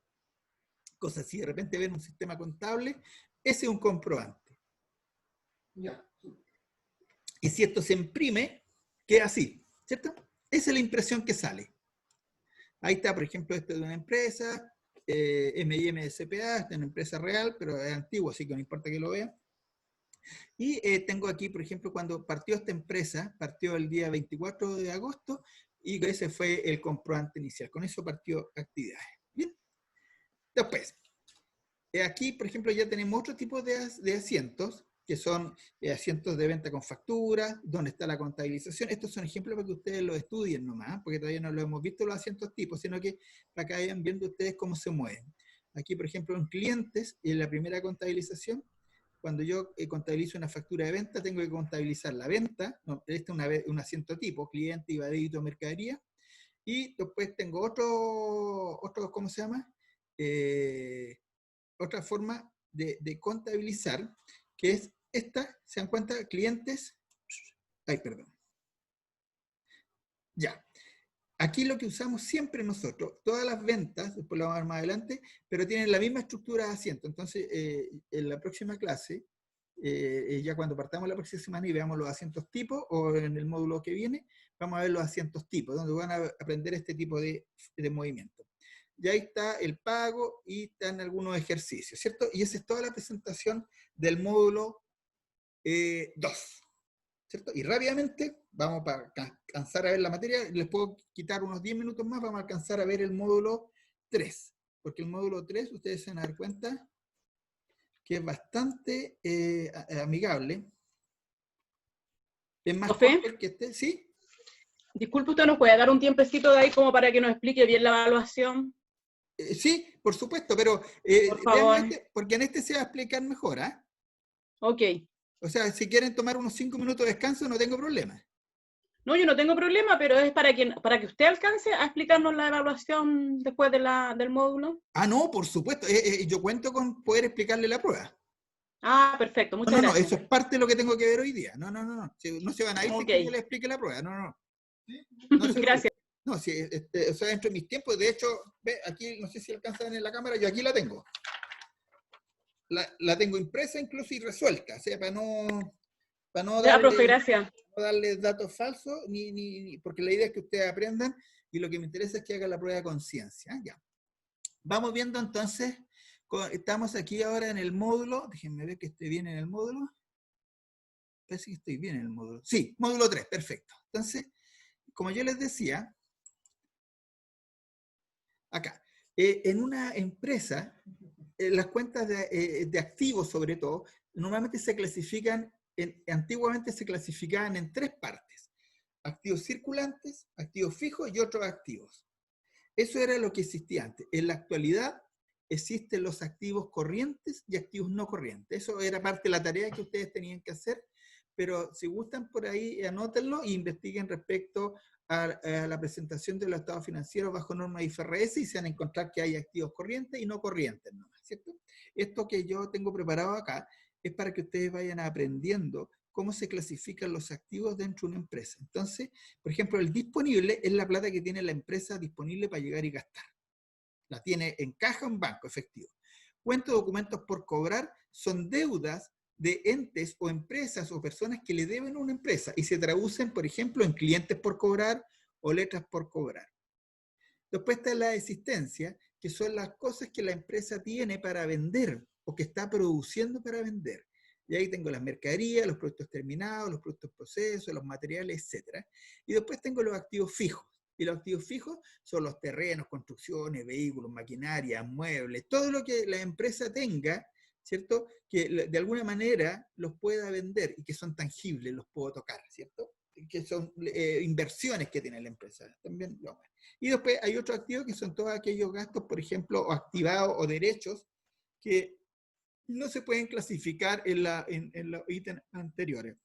Cosas, si de repente ven un sistema contable, ese es un comprobante. Y si esto se imprime, queda así, ¿cierto? Esa es la impresión que sale. Ahí está, por ejemplo, esto de una empresa, M&M SPA, esta es una empresa real, pero es antigua, así que no importa que lo vean. Y tengo aquí, por ejemplo, cuando partió esta empresa, partió el día 24 de agosto, y ese fue el comprobante inicial. Con eso partió actividades. Bien. Después, aquí, por ejemplo, ya tenemos otro tipo de asientos, que son asientos de venta con factura, donde está la contabilización. Estos son ejemplos para que ustedes lo estudien nomás, porque todavía no lo hemos visto los asientos tipos, sino que para que vayan viendo ustedes cómo se mueven. Aquí, por ejemplo, en clientes, en la primera contabilización, cuando yo contabilizo una factura de venta, tengo que contabilizar la venta, no, este es un asiento tipo, cliente, IVA, débito, mercadería, y después tengo otro ¿cómo se llama? Otra forma de contabilizar, que es esta, ¿se dan cuenta? Clientes, ay, perdón. Ya. Aquí lo que usamos siempre nosotros, todas las ventas, después lo vamos a ver más adelante, pero tienen la misma estructura de asiento. Entonces, en la próxima clase, ya cuando partamos la próxima semana y veamos los asientos tipos, o en el módulo que viene, vamos a ver los asientos tipos, donde van a aprender este tipo de movimiento. Ya ahí está el pago y están algunos ejercicios, ¿cierto? Y esa es toda la presentación del módulo 2. ¿Cierto? Y rápidamente, vamos para alcanzar a ver la materia, les puedo quitar unos 10 minutos más, vamos a alcanzar a ver el módulo 3, porque el módulo 3, ustedes se van a dar cuenta que es bastante amigable. Es más corto que este, ¿sí? Disculpe, ¿usted nos puede dar un tiempecito de ahí como para que nos explique bien la evaluación? Sí, por supuesto, pero por favor. porque en este se va a explicar mejor, ¿ah? Ok. O sea, si quieren tomar unos 5 minutos de descanso, no tengo problema. No, yo no tengo problema, pero es para que usted alcance a explicarnos la evaluación después del módulo. Ah, no, por supuesto. Yo cuento con poder explicarle la prueba. Ah, perfecto. Muchas gracias. No, eso es parte de lo que tengo que ver hoy día. No. No se van a ir sin que yo les explique la prueba. No. Gracias. No, sí, o sea, dentro de mis tiempos, de hecho, ve, aquí, no sé si alcanzan en la cámara, yo aquí la tengo. La tengo impresa incluso y resuelta, o sea, para no Ya, profe, gracias. No darles datos falsos, porque la idea es que ustedes aprendan, y lo que me interesa es que hagan la prueba de conciencia. Ya. Vamos viendo entonces, estamos aquí ahora en el módulo, déjenme ver que esté bien en el módulo. parece que estoy bien en el módulo. Sí, módulo 3, perfecto. Entonces, como yo les decía, acá, en una empresa, las cuentas de activos, sobre todo, normalmente se clasifican, antiguamente se clasificaban en 3 partes. Activos circulantes, activos fijos y otros activos. Eso era lo que existía antes. En la actualidad existen los activos corrientes y activos no corrientes. Eso era parte de la tarea que ustedes tenían que hacer, pero si gustan por ahí, anótenlo e investiguen respecto a la presentación de los estados financieros bajo norma IFRS y se van a encontrar que hay activos corrientes y no corrientes, ¿no? ¿Cierto? Esto que yo tengo preparado acá es para que ustedes vayan aprendiendo cómo se clasifican los activos dentro de una empresa. Entonces, por ejemplo, el disponible es la plata que tiene la empresa disponible para llegar y gastar. La tiene en caja o en banco, efectivo. Cuentas de documentos por cobrar son deudas de entes o empresas o personas que le deben a una empresa y se traducen, por ejemplo, en clientes por cobrar o letras por cobrar. Después está la existencia, que son las cosas que la empresa tiene para vender o que está produciendo para vender. Y ahí tengo las mercaderías, los productos terminados, los productos procesos, los materiales, etc. Y después tengo los activos fijos. Y los activos fijos son los terrenos, construcciones, vehículos, maquinaria, muebles, todo lo que la empresa tenga, ¿cierto? Que de alguna manera los pueda vender y que son tangibles, los puedo tocar, ¿cierto? Que son inversiones que tiene la empresa. También lo hago. Y después hay otros activos que son todos aquellos gastos, por ejemplo, o activados o derechos que no se pueden clasificar en los ítems anteriores.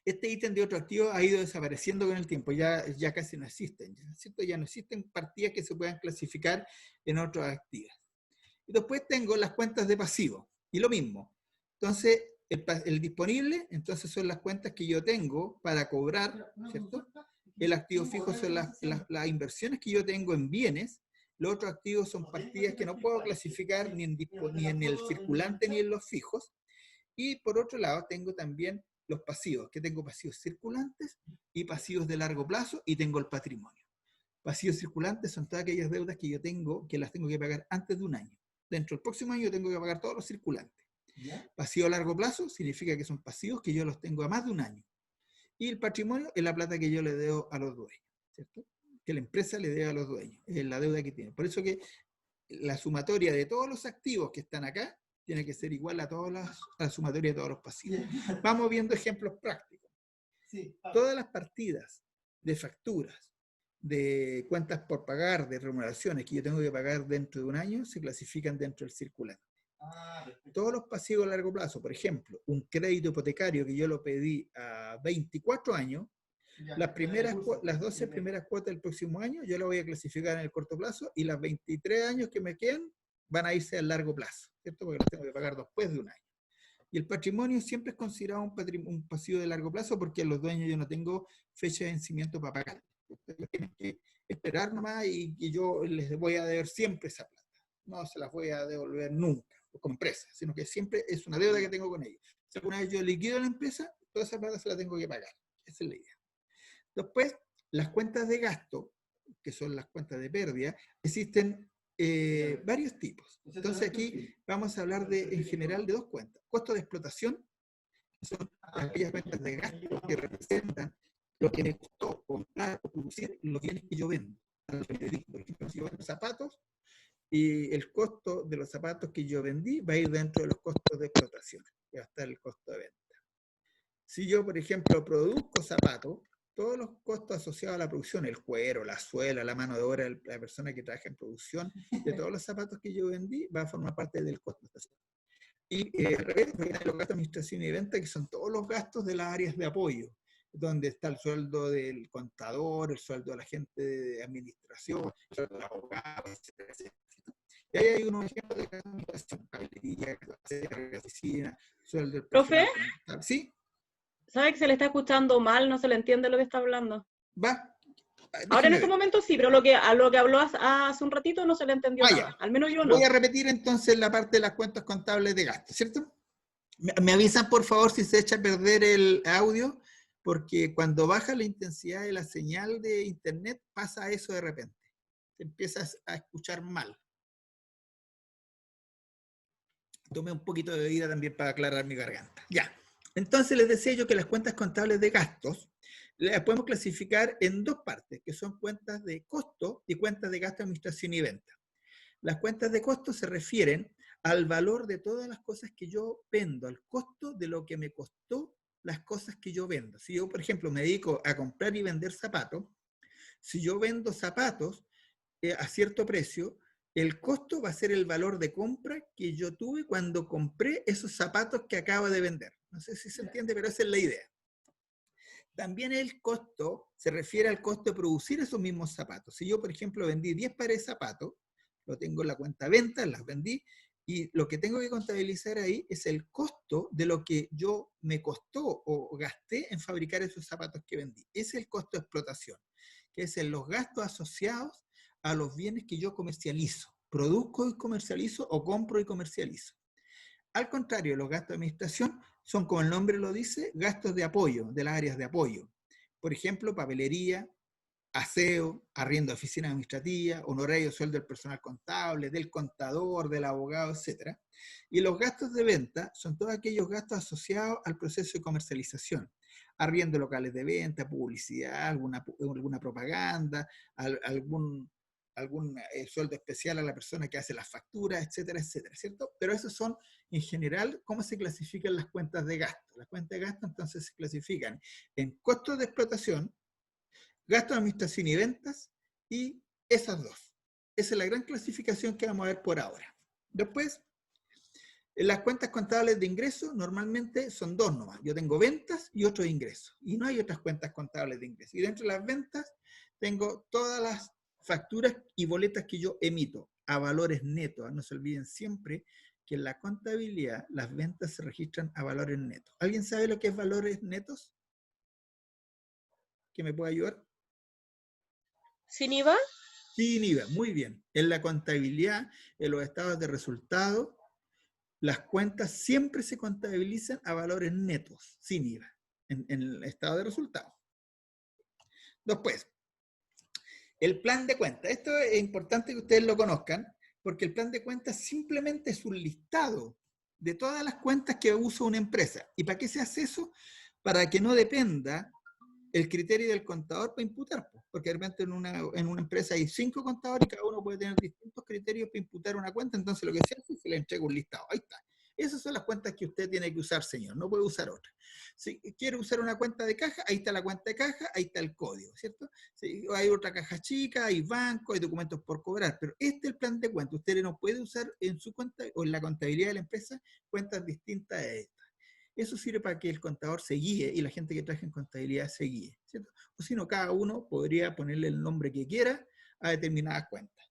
Este ítem de otro activo ha ido desapareciendo con el tiempo, ya casi no existen, ¿cierto? Ya no existen partidas que se puedan clasificar en otros activos. Y después tengo las cuentas de pasivo, y lo mismo. Entonces, el disponible, entonces son las cuentas que yo tengo para cobrar, ¿cierto? El activo fijo son las inversiones que yo tengo en bienes. Los otros activos son partidas que no puedo clasificar ni en el circulante ni en los fijos. Y por otro lado, tengo también los pasivos, que tengo pasivos circulantes y pasivos de largo plazo, y tengo el patrimonio. Pasivos circulantes son todas aquellas deudas que yo tengo, que las tengo que pagar antes de un año. Dentro del próximo año tengo que pagar todos los circulantes. ¿Ya? Pasivo a largo plazo significa que son pasivos que yo los tengo a más de un año. Y el patrimonio es la plata que yo le debo a los dueños, ¿cierto? Que la empresa le debe a los dueños, es la deuda que tiene. Por eso que la sumatoria de todos los activos que están acá tiene que ser igual a la sumatoria de todos los pasivos. Vamos viendo ejemplos prácticos. Todas las partidas de facturas, de cuentas por pagar, de remuneraciones que yo tengo que pagar dentro de un año, se clasifican dentro del circulante. Todos los pasivos a largo plazo, por ejemplo, un crédito hipotecario que yo lo pedí a 24 años, las 12 primeras cuotas del próximo año yo las voy a clasificar en el corto plazo y las 23 años que me quedan van a irse al largo plazo, ¿cierto? Porque las tengo que pagar después de un año. Y el patrimonio siempre es considerado un pasivo de largo plazo porque los dueños yo no tengo fecha de vencimiento para pagar. Ustedes tienen que esperar nomás y yo les voy a deber siempre esa plata. No se las voy a devolver nunca como empresa, sino que siempre es una deuda que tengo con ellos. Si alguna vez yo liquido la empresa, toda esa plata se la tengo que pagar. Esa es la idea. Después, las cuentas de gasto, que son las cuentas de pérdida, existen varios tipos. Entonces aquí vamos a hablar en general de dos cuentas. Costo de explotación, que son aquellas cuentas de gasto que representan lo que me costó comprar o producir los bienes que yo vendo. Por ejemplo, si yo vendo zapatos, y el costo de los zapatos que yo vendí va a ir dentro de los costos de explotación, que va a estar el costo de venta. Si yo, por ejemplo, produzco zapatos, todos los costos asociados a la producción, el cuero, la suela, la mano de obra, la persona que trabaja en producción, de todos los zapatos que yo vendí, va a formar parte del costo de explotación. Y al revés, los gastos de administración y venta, que son todos los gastos de las áreas de apoyo, donde está el sueldo del contador, el sueldo de la gente de administración, el sueldo del abogado, etcétera, etcétera. Y ahí hay unos ejemplos de administración, caballería, oficina, sueldo del ¿Profe? ¿Sí? ¿Sabe que se le está escuchando mal? No se le entiende lo que está hablando. Va. Ahora en este momento sí, pero a lo que habló hace un ratito no se le entendió nada. Ya. Al menos yo no. Voy a repetir entonces la parte de las cuentas contables de gasto, ¿cierto? Me avisan por favor si se echa a perder el audio, porque cuando baja la intensidad de la señal de internet pasa eso de repente. Te empiezas a escuchar mal. Tomé un poquito de bebida también para aclarar mi garganta. Ya. Entonces les decía yo que las cuentas contables de gastos las podemos clasificar en dos partes, que son cuentas de costo y cuentas de gasto, administración y venta. Las cuentas de costo se refieren al valor de todas las cosas que yo vendo, al costo de lo que me costó las cosas que yo vendo. Si yo, por ejemplo, me dedico a comprar y vender zapatos, si yo vendo zapatos a cierto precio, el costo va a ser el valor de compra que yo tuve cuando compré esos zapatos que acabo de vender. No sé si se entiende, pero esa es la idea. También el costo se refiere al costo de producir esos mismos zapatos. Si yo, por ejemplo, vendí 10 pares de zapatos, lo tengo en la cuenta venta, las vendí, y lo que tengo que contabilizar ahí es el costo de lo que yo me costó o gasté en fabricar esos zapatos que vendí. Ese es el costo de explotación, que es en los gastos asociados a los bienes que yo comercializo. Produzco y comercializo o compro y comercializo. Al contrario, los gastos de administración son, como el nombre lo dice, gastos de apoyo, de las áreas de apoyo. Por ejemplo, papelería, aseo, arriendo de oficina administrativa, honorario, sueldo del personal contable, del contador, del abogado, etc. Y los gastos de venta son todos aquellos gastos asociados al proceso de comercialización. Arriendo de locales de venta, publicidad, alguna propaganda, algún sueldo especial a la persona que hace las facturas, etcétera, etcétera, ¿cierto? Pero esos son, en general, cómo se clasifican las cuentas de gasto. Las cuentas de gasto, entonces, se clasifican en costos de explotación, gastos de administración y ventas, y esas dos. Esa es la gran clasificación que vamos a ver por ahora. Después, las cuentas contables de ingresos normalmente son dos nomás. Yo tengo ventas y otros ingresos. Y no hay otras cuentas contables de ingresos. Y dentro de las ventas tengo todas las facturas y boletas que yo emito a valores netos. No se olviden siempre que en la contabilidad las ventas se registran a valores netos. ¿Alguien sabe lo que es valores netos? ¿Que me puede ayudar? ¿Sin IVA? Sin IVA, muy bien. En la contabilidad, en los estados de resultados, las cuentas siempre se contabilizan a valores netos, sin IVA, en el estado de resultados. Después, el plan de cuentas. Esto es importante que ustedes lo conozcan, porque el plan de cuentas simplemente es un listado de todas las cuentas que usa una empresa. ¿Y para qué se hace eso? Para que no dependa el criterio del contador para imputar, porque de repente en una empresa hay 5 contadores y cada uno puede tener distintos criterios para imputar una cuenta, entonces lo que se hace es que se le entrega un listado. Ahí está. Esas son las cuentas que usted tiene que usar, señor, no puede usar otra. Si quiere usar una cuenta de caja, ahí está la cuenta de caja, ahí está el código, ¿cierto? Si hay otra caja chica, hay banco, hay documentos por cobrar, pero este es el plan de cuenta. Usted no puede usar en su cuenta o en la contabilidad de la empresa cuentas distintas a esta. Eso sirve para que el contador se guíe y la gente que trabaja en contabilidad se guíe, ¿cierto? O si no, cada uno podría ponerle el nombre que quiera a determinadas cuentas.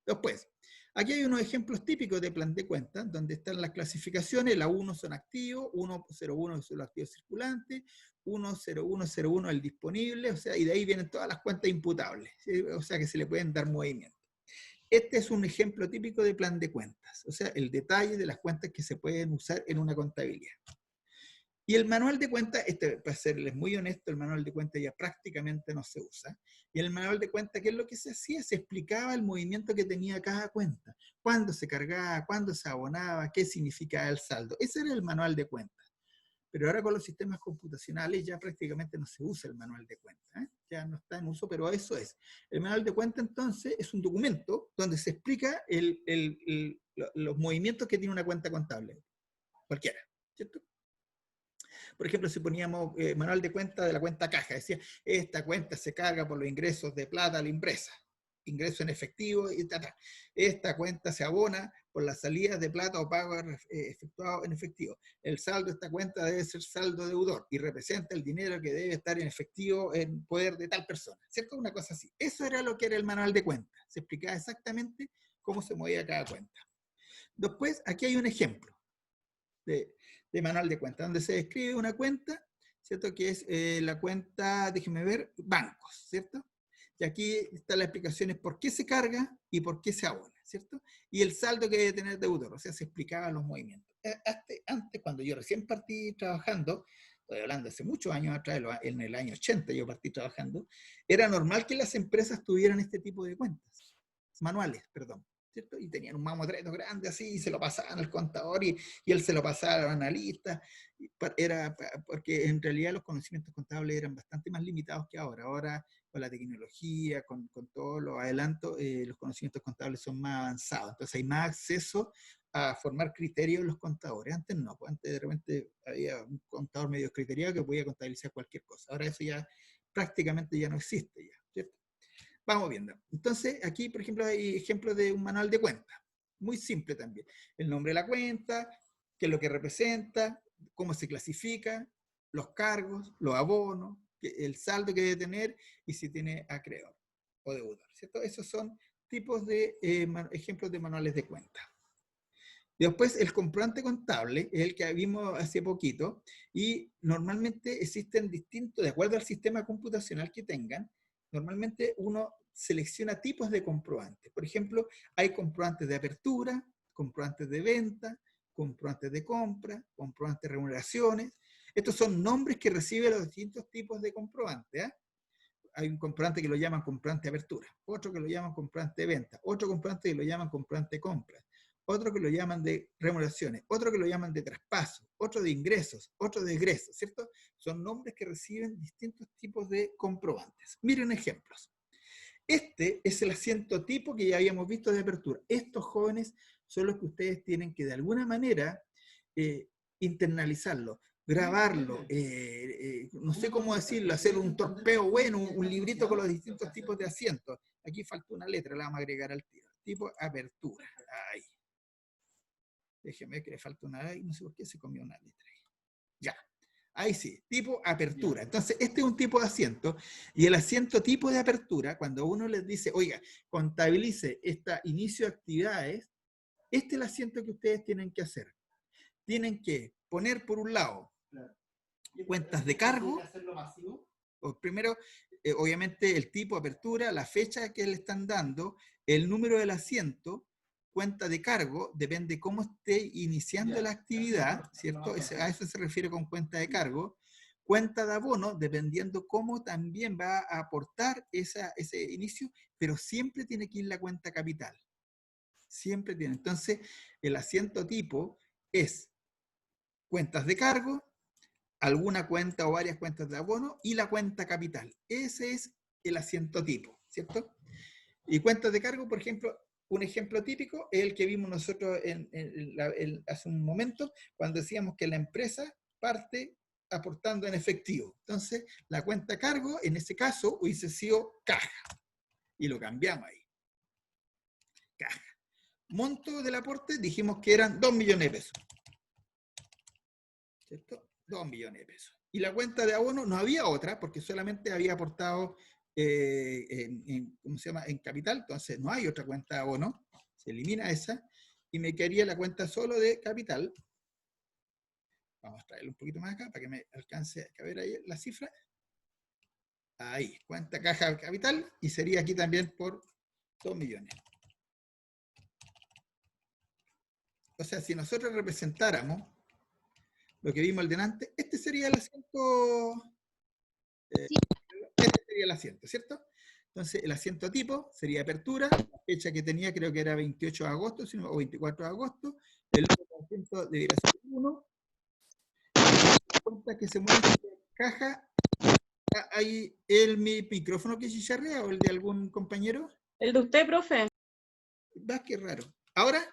Después, aquí hay unos ejemplos típicos de plan de cuentas, donde están las clasificaciones. La 1 son activos, 101 son los activos circulantes, 10101 el disponible, o sea, y de ahí vienen todas las cuentas imputables, ¿sí? O sea, que se le pueden dar movimiento. Este es un ejemplo típico de plan de cuentas, o sea, el detalle de las cuentas que se pueden usar en una contabilidad. Y el manual de cuentas, para serles muy honesto, el manual de cuentas ya prácticamente no se usa. Y el manual de cuentas, ¿qué es lo que se hacía? Se explicaba el movimiento que tenía cada cuenta, cuándo se cargaba, cuándo se abonaba, qué significaba el saldo. Ese era el manual de cuentas. Pero ahora con los sistemas computacionales ya prácticamente no se usa el manual de cuentas, ¿eh? Ya no está en uso, pero eso es. El manual de cuentas entonces es un documento donde se explica los movimientos que tiene una cuenta contable, cualquiera, ¿cierto? Por ejemplo, si poníamos manual de cuenta de la cuenta caja, decía, esta cuenta se carga por los ingresos de plata a la empresa, ingreso en efectivo, y tal. Esta cuenta se abona por las salidas de plata o pago efectuado en efectivo. El saldo de esta cuenta debe ser saldo deudor y representa el dinero que debe estar en efectivo en poder de tal persona, ¿cierto? Una cosa así. Eso era lo que era el manual de cuenta. Se explicaba exactamente cómo se movía cada cuenta. Después, aquí hay un ejemplo de manual de cuenta, donde se describe una cuenta, ¿cierto? Que es la cuenta, déjenme ver, bancos, ¿cierto? Y aquí están las explicaciones por qué se carga y por qué se abona, ¿cierto? Y el saldo que debe tener deudor, o sea, se explicaban los movimientos. Antes, cuando yo recién partí trabajando, estoy hablando hace muchos años atrás, en el año 80 yo partí trabajando, era normal que las empresas tuvieran este tipo de cuentas, manuales, perdón, ¿cierto? Y tenían un mamotreto grande así, y se lo pasaban al contador, y él se lo pasaba al analista, porque en realidad los conocimientos contables eran bastante más limitados que ahora. Ahora, con la tecnología, con todos los adelantos, los conocimientos contables son más avanzados, entonces hay más acceso a formar criterios los contadores. Antes no, pues antes de repente había un contador medio criteriado que podía contabilizar cualquier cosa. Ahora eso ya prácticamente ya no existe, ya, ¿cierto? Vamos viendo. Entonces, aquí, por ejemplo, hay ejemplos de un manual de cuenta. Muy simple también. El nombre de la cuenta, qué es lo que representa, cómo se clasifica, los cargos, los abonos, el saldo que debe tener y si tiene acreedor o deudor, ¿cierto? Esos son tipos de ejemplos de manuales de cuenta. Después, el comprobante contable es el que vimos hace poquito, y normalmente existen distintos, de acuerdo al sistema computacional que tengan, normalmente uno selecciona tipos de comprobantes. Por ejemplo, hay comprobantes de apertura, comprobantes de venta, comprobantes de compra, comprobantes de remuneraciones. Estos son nombres que reciben los distintos tipos de comprobantes, ¿eh? Hay un comprobante que lo llaman comprobante de apertura, otro que lo llaman comprobante de venta, otro comprobante que lo llaman comprobante de compra, otro que lo llaman de remuneraciones, otro que lo llaman de traspaso, otro de ingresos, otro de egresos, ¿cierto? Son nombres que reciben distintos tipos de comprobantes. Miren ejemplos. Este es el asiento tipo que ya habíamos visto de apertura. Estos jóvenes son los que ustedes tienen que de alguna manera internalizarlo, grabarlo, no sé cómo decirlo, hacer un torpeo bueno, un librito con los distintos tipos de asientos. Aquí falta una letra, la vamos a agregar al tiro. Tipo apertura. Ahí. Déjeme que le falta una ahí, no sé por qué se comió una letra ahí. Ya. Ahí sí, tipo apertura. Entonces, este es un tipo de asiento, y el asiento tipo de apertura, cuando uno les dice, oiga, contabilice este inicio de actividades, este es el asiento que ustedes tienen que hacer. Tienen que poner por un lado cuentas de cargo, o primero, obviamente, el tipo apertura, la fecha que le están dando, el número del asiento, cuenta de cargo, depende cómo esté iniciando la actividad, ¿cierto? A eso se refiere con cuenta de cargo. Cuenta de abono, dependiendo cómo también va a aportar ese inicio, pero siempre tiene que ir la cuenta capital. Siempre tiene. Entonces, el asiento tipo es cuentas de cargo, alguna cuenta o varias cuentas de abono y la cuenta capital. Ese es el asiento tipo, ¿cierto? Y cuentas de cargo, por ejemplo, un ejemplo típico es el que vimos nosotros hace un momento, cuando decíamos que la empresa parte aportando en efectivo. Entonces, la cuenta cargo, en ese caso, hubiese sido caja. Y lo cambiamos ahí. Caja. Monto del aporte, dijimos que eran 2 millones de pesos. ¿Cierto? 2 millones de pesos. Y la cuenta de abono no había otra, porque solamente había aportado ¿cómo se llama? En capital, entonces no hay otra cuenta de abono, se elimina esa, y me quedaría la cuenta solo de capital. Vamos a traerlo un poquito más acá, para que me alcance a ver ahí la cifra. Ahí, cuenta caja de capital, y sería aquí también por 2 millones. O sea, si nosotros representáramos lo que vimos al delante, este sería el asiento, este sería el asiento, ¿cierto? Entonces, el asiento tipo sería apertura, la fecha que tenía creo que era 28 de agosto, o 24 de agosto, el número de asiento debería ser 1, cuenta que se mueve de caja, ¿hay mi micrófono que chicharrea o el de algún compañero? El de usted, profe. Va, qué raro. ¿Ahora?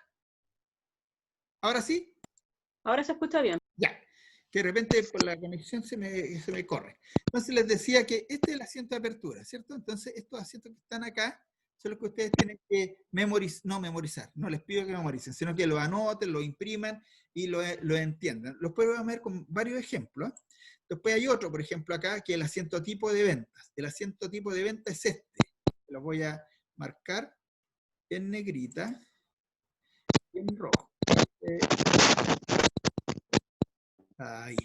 ¿Ahora sí? Ahora se escucha bien. Ya, que de repente por la conexión se me corre. Entonces les decía que este es el asiento de apertura, ¿cierto? Entonces estos asientos que están acá son los que ustedes tienen que memorizar, no les pido que memoricen, sino que lo anoten, lo impriman y lo entiendan. Los podemos ver con varios ejemplos. Después hay otro, por ejemplo, acá, que es el asiento tipo de ventas. El asiento tipo de venta es este. Lo voy a marcar en negrita y en rojo. Ahí.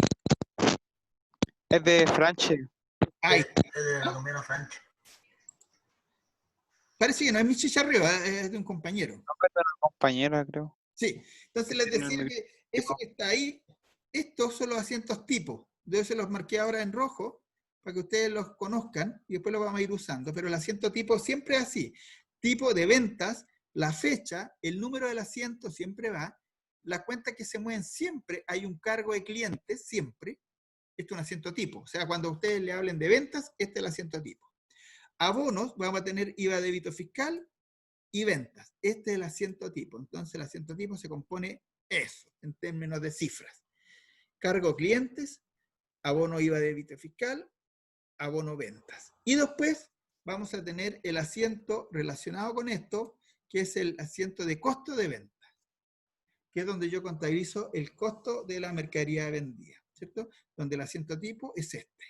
Es de Franche. Ahí. Es de la compañera Franche. Parece que no es mi chicharreo, es de un compañero. No, es de una compañera, creo. Sí, entonces les decía que eso que está ahí, estos son los asientos tipo. Yo se los marqué ahora en rojo para que ustedes los conozcan y después los vamos a ir usando. Pero el asiento tipo siempre es así. Tipo de ventas, la fecha, el número del asiento siempre va, las cuentas que se mueven siempre, hay un cargo de clientes, siempre, este es un asiento tipo, o sea, cuando ustedes le hablen de ventas, este es el asiento tipo. Abonos, vamos a tener IVA, débito fiscal y ventas, este es el asiento tipo, entonces el asiento tipo se compone eso, en términos de cifras. Cargo clientes, abono IVA, débito fiscal, abono ventas. Y después vamos a tener el asiento relacionado con esto, que es el asiento de costo de venta, que es donde yo contabilizo el costo de la mercadería vendida, ¿cierto? Donde el asiento tipo es este.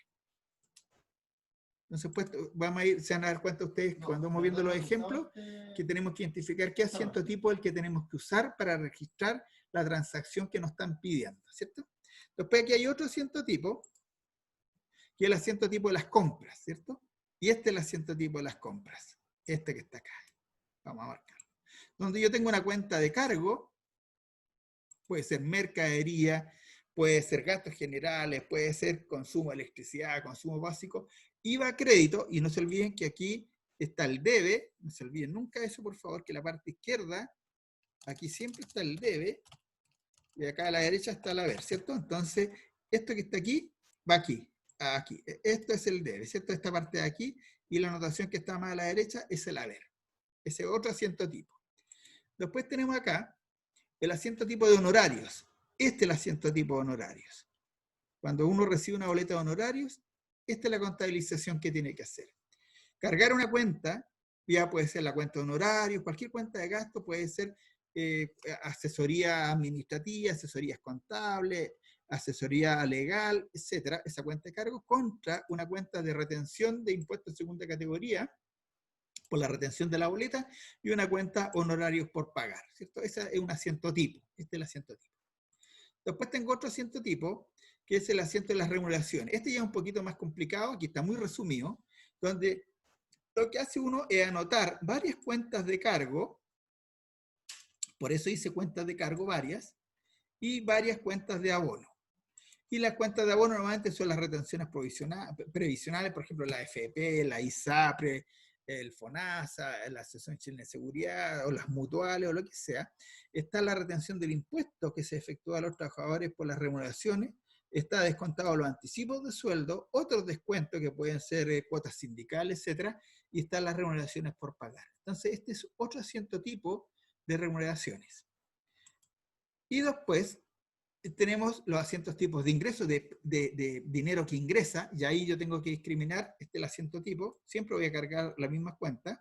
Entonces, pues, vamos a ir, se van a dar cuenta ustedes cuando vamos viendo los ejemplos, que tenemos que identificar qué asiento tipo es el que tenemos que usar para registrar la transacción que nos están pidiendo, ¿cierto? Después aquí hay otro asiento tipo, que es el asiento tipo de las compras, ¿cierto? Y este es el asiento tipo de las compras, este que está acá. Vamos a marcarlo. Donde yo tengo una cuenta de cargo, puede ser mercadería, puede ser gastos generales, puede ser consumo de electricidad, consumo básico, IVA a crédito, y no se olviden que aquí está el debe, no se olviden nunca eso, por favor, que la parte izquierda, aquí siempre está el debe, y acá a la derecha está el haber, ¿cierto? Entonces, esto que está aquí, va aquí. Aquí, esto es el debe, ¿cierto? Esta parte de aquí, y la anotación que está más a la derecha es el haber. Ese otro asiento tipo. Después tenemos acá el asiento tipo de honorarios. Este es el asiento tipo de honorarios. Cuando uno recibe una boleta de honorarios, esta es la contabilización que tiene que hacer. Cargar una cuenta, ya puede ser la cuenta de honorarios, cualquier cuenta de gasto, puede ser asesoría administrativa, asesorías contables, asesoría legal, etcétera, esa cuenta de cargo, contra una cuenta de retención de impuestos de segunda categoría, por la retención de la boleta, y una cuenta honorarios por pagar, ¿cierto? Ese es un asiento tipo, este es el asiento tipo. Después tengo otro asiento tipo, que es el asiento de las remuneraciones. Este ya es un poquito más complicado, aquí está muy resumido, donde lo que hace uno es anotar varias cuentas de cargo, por eso hice cuentas de cargo varias, y varias cuentas de abono. Y las cuentas de abono normalmente son las retenciones previsionales, por ejemplo, la AFP, la ISAPRE, el FONASA, la Asociación Chilena de Seguridad, o las mutuales, o lo que sea. Está la retención del impuesto que se efectúa a los trabajadores por las remuneraciones, está descontado los anticipos de sueldo, otros descuentos que pueden ser cuotas sindicales, etcétera, y están las remuneraciones por pagar. Entonces, este es otro asiento tipo de remuneraciones. Y después tenemos los asientos tipos de ingresos, de dinero que ingresa, y ahí yo tengo que discriminar, este es el asiento tipo, siempre voy a cargar las mismas cuentas,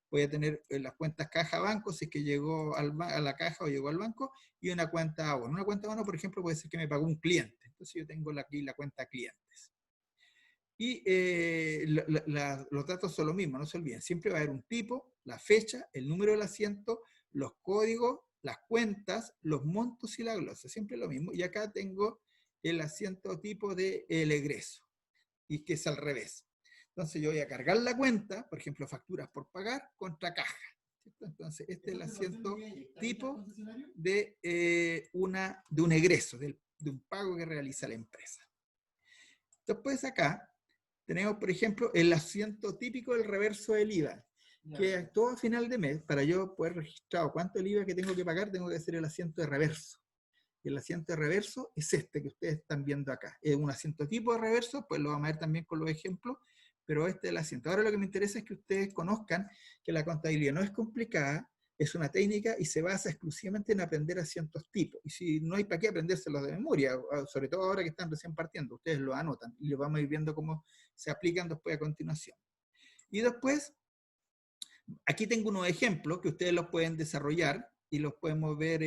voy a tener las cuentas caja-banco, si es que llegó a la caja o llegó al banco, y una cuenta abono. Una cuenta abono, por ejemplo, puede ser que me pagó un cliente, entonces yo tengo aquí la cuenta clientes. Y los datos son los mismos, no se olviden, siempre va a haber un tipo, la fecha, el número del asiento, los códigos, las cuentas, los montos y la glosa, siempre lo mismo. Y acá tengo el asiento tipo de el egreso, y que es al revés. Entonces yo voy a cargar la cuenta, por ejemplo, facturas por pagar contra caja, ¿cierto? Entonces este es el asiento tipo de un egreso, de un pago que realiza la empresa. Después acá tenemos, por ejemplo, el asiento típico del reverso del IVA, que todo a final de mes, para yo poder registrar cuánto el IVA que tengo que pagar, tengo que hacer el asiento de reverso. Y el asiento de reverso es este que ustedes están viendo acá. Es un asiento tipo de reverso, pues lo vamos a ver también con los ejemplos, pero este es el asiento. Ahora lo que me interesa es que ustedes conozcan que la contabilidad no es complicada, es una técnica y se basa exclusivamente en aprender asientos tipos. Y si no hay para qué aprendérselos de memoria, sobre todo ahora que están recién partiendo, ustedes lo anotan y lo vamos a ir viendo cómo se aplican después a continuación. Y después, aquí tengo unos ejemplos que ustedes los pueden desarrollar y los podemos ver,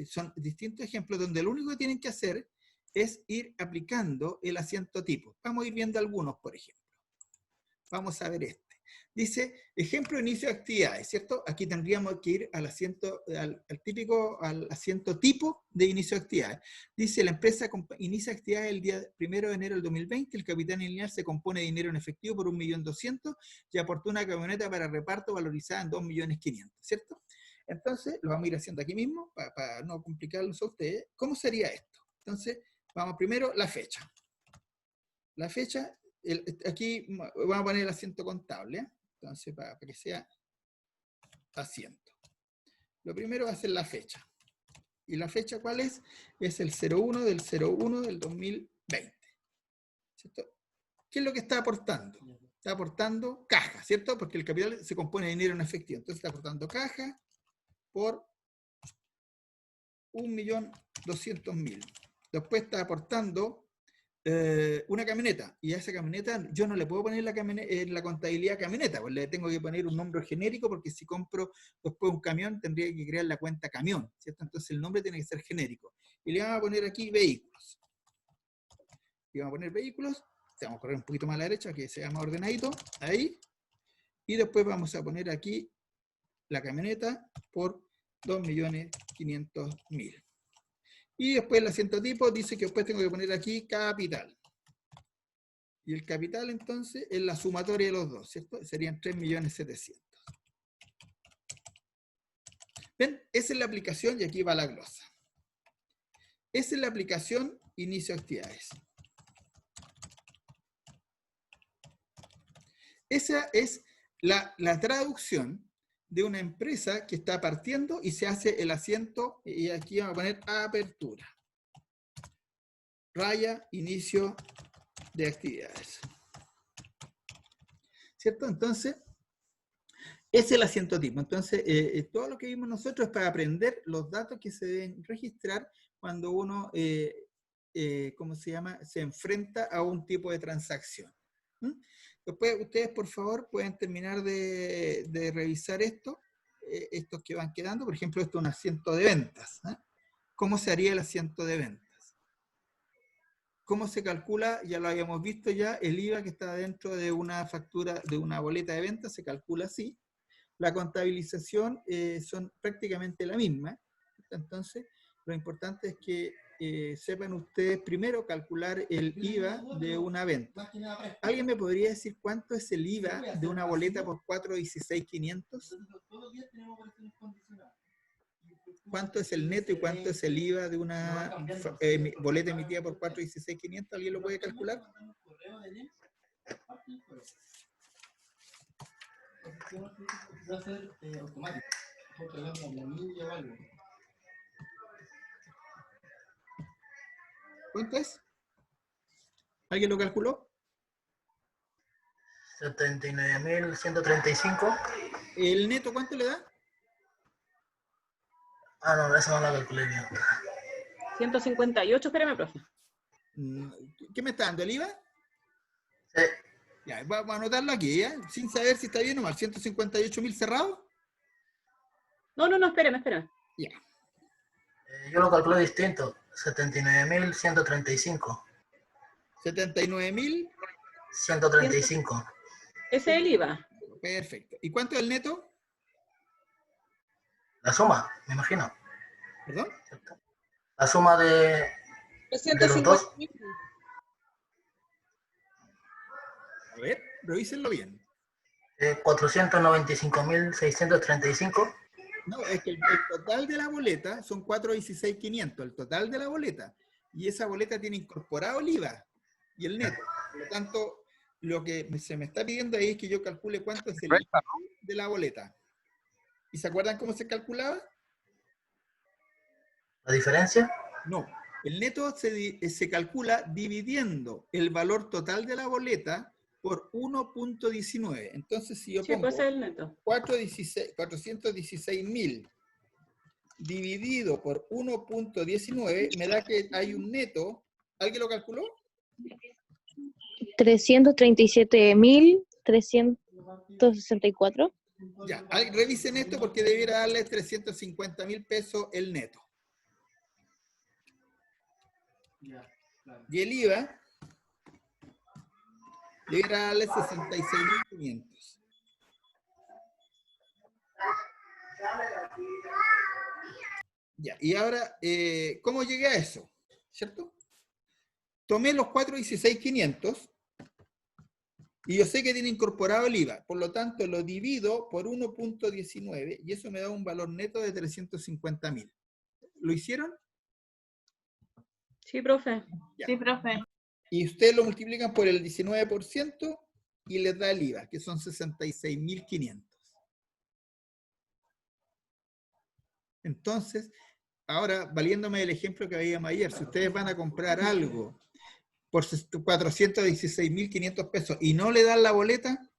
son distintos ejemplos donde lo único que tienen que hacer es ir aplicando el asiento tipo. Vamos a ir viendo algunos, por ejemplo. Vamos a ver este. Dice, ejemplo de inicio de actividades, ¿cierto? Aquí tendríamos que ir al asiento, al asiento tipo de inicio de actividades. Dice, la empresa inicia actividades el día 1 de enero del 2020, el capital inicial se compone de dinero en efectivo por 1.200.000 y aportó una camioneta para reparto valorizada en 2.500.000, ¿cierto? Entonces, lo vamos a ir haciendo aquí mismo, para no complicarlos a ustedes. ¿Cómo sería esto? Entonces, vamos primero la fecha. La fecha, aquí vamos a poner el asiento contable, ¿eh? Entonces, para que sea asiento. Lo primero va a ser la fecha. ¿Y la fecha cuál es? Es el 01 del 01 del 2020. ¿Cierto? ¿Qué es lo que está aportando? Está aportando caja, ¿cierto? Porque el capital se compone de dinero en efectivo. Entonces está aportando caja por 1.200.000. Después está aportando una camioneta. Y a esa camioneta yo no le puedo poner en la contabilidad camioneta, pues le tengo que poner un nombre genérico, porque si compro después un camión tendría que crear la cuenta camión, ¿cierto? Entonces el nombre tiene que ser genérico. Y le vamos a poner aquí vehículos. Y vamos a poner vehículos. Vamos a correr un poquito más a la derecha, que sea más ordenadito. Ahí. Y después vamos a poner aquí la camioneta por 2.500.000. Y después el asiento tipo dice que después tengo que poner aquí capital. Y el capital entonces es la sumatoria de los dos, ¿cierto? Serían 3.700.000. ¿Ven? Esa es la aplicación y aquí va la glosa. Esa es la aplicación inicio actividades. Esa es la traducción de una empresa que está partiendo y se hace el asiento, y aquí vamos a poner apertura. Raya, inicio de actividades. ¿Cierto? Entonces, es el asiento tipo. Entonces, todo lo que vimos nosotros es para aprender los datos que se deben registrar cuando uno, ¿cómo se llama?, se enfrenta a un tipo de transacción. Después, ustedes, por favor, pueden terminar de revisar esto, estos que van quedando. Por ejemplo, esto es un asiento de ventas. ¿Cómo se haría el asiento de ventas? ¿Cómo se calcula? Ya lo habíamos visto ya, el IVA que está dentro de una factura, de una boleta de ventas, se calcula así. La contabilización son prácticamente la misma. Entonces, lo importante es que sepan ustedes primero calcular el IVA de una venta. ¿Alguien me podría decir cuánto es el IVA de una boleta por 416.500? ¿Cuánto es el neto y cuánto es el IVA de una boleta emitida por 416.500? ¿Alguien lo puede calcular? ¿Cuánto es? ¿Alguien lo calculó? 79.135. ¿El neto cuánto le da? Ah, no, esa no la calculé bien. 158, espérame, profe. ¿Qué me está dando, el IVA? Sí. Ya, vamos a anotarlo aquí, ¿ya? Sin saber si está bien o mal. 158.000 cerrados. No, espérame. Ya. Yo lo calculé distinto. 79.135. 79.000. 135. Ese es el IVA. Perfecto. ¿Y cuánto es el neto? La suma, me imagino. ¿Perdón? La suma de los dos. A ver, revísenlo bien. 495.635. No, es que el total de la boleta son 416.500, el total de la boleta. Y esa boleta tiene incorporado el IVA y el neto. Por lo tanto, lo que se me está pidiendo ahí es que yo calcule cuánto es el IVA de la boleta. ¿Y se acuerdan cómo se calculaba? ¿La diferencia? No. El neto se calcula dividiendo el valor total de la boleta por 1.19. Entonces, si yo Sí, pongo pues ese es el neto. 416.000 dividido por 1.19, me da que hay un neto. ¿Alguien lo calculó? 337.364. Ya, revisen esto porque debiera darle 350.000 pesos el neto. Y el IVA debiera darle 66.500. Ya, y ahora, ¿cómo llegué a eso? ¿Cierto? Tomé los 416.500 y yo sé que tiene incorporado el IVA, por lo tanto lo divido por 1.19 y eso me da un valor neto de 350.000. ¿Lo hicieron? Sí, profe. Ya. Sí, profe. Y ustedes lo multiplican por el 19% y les da el IVA, que son 66.500. Entonces, ahora, valiéndome del ejemplo que veíamos ayer, si ustedes van a comprar algo por 416.500 pesos y no le dan la boleta,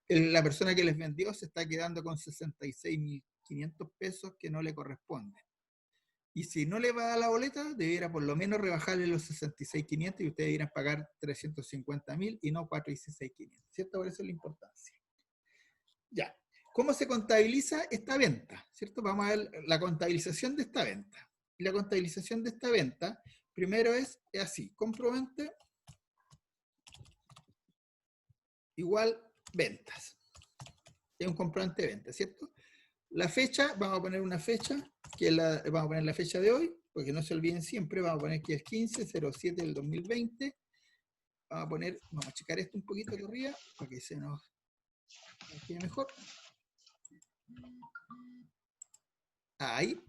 la persona que les vendió se está quedando con 66.500 pesos que no le corresponden. Y si no le va a dar la boleta, debiera por lo menos rebajarle los 66.500 y ustedes debieran pagar 350.000 y no 416.500. ¿Cierto? Por eso es la importancia. Ya. ¿Cómo se contabiliza esta venta? ¿Cierto? Vamos a ver la contabilización de esta venta. Y la contabilización de esta venta, primero es así. Comprobante igual ventas. Es un comprobante de venta, ¿cierto? La fecha, vamos a poner una fecha, que es vamos a poner la fecha de hoy, porque no se olviden siempre, vamos a poner que es 15/07 del 2020. Vamos a checar esto un poquito de arriba, para que se nos quede mejor. Ahí.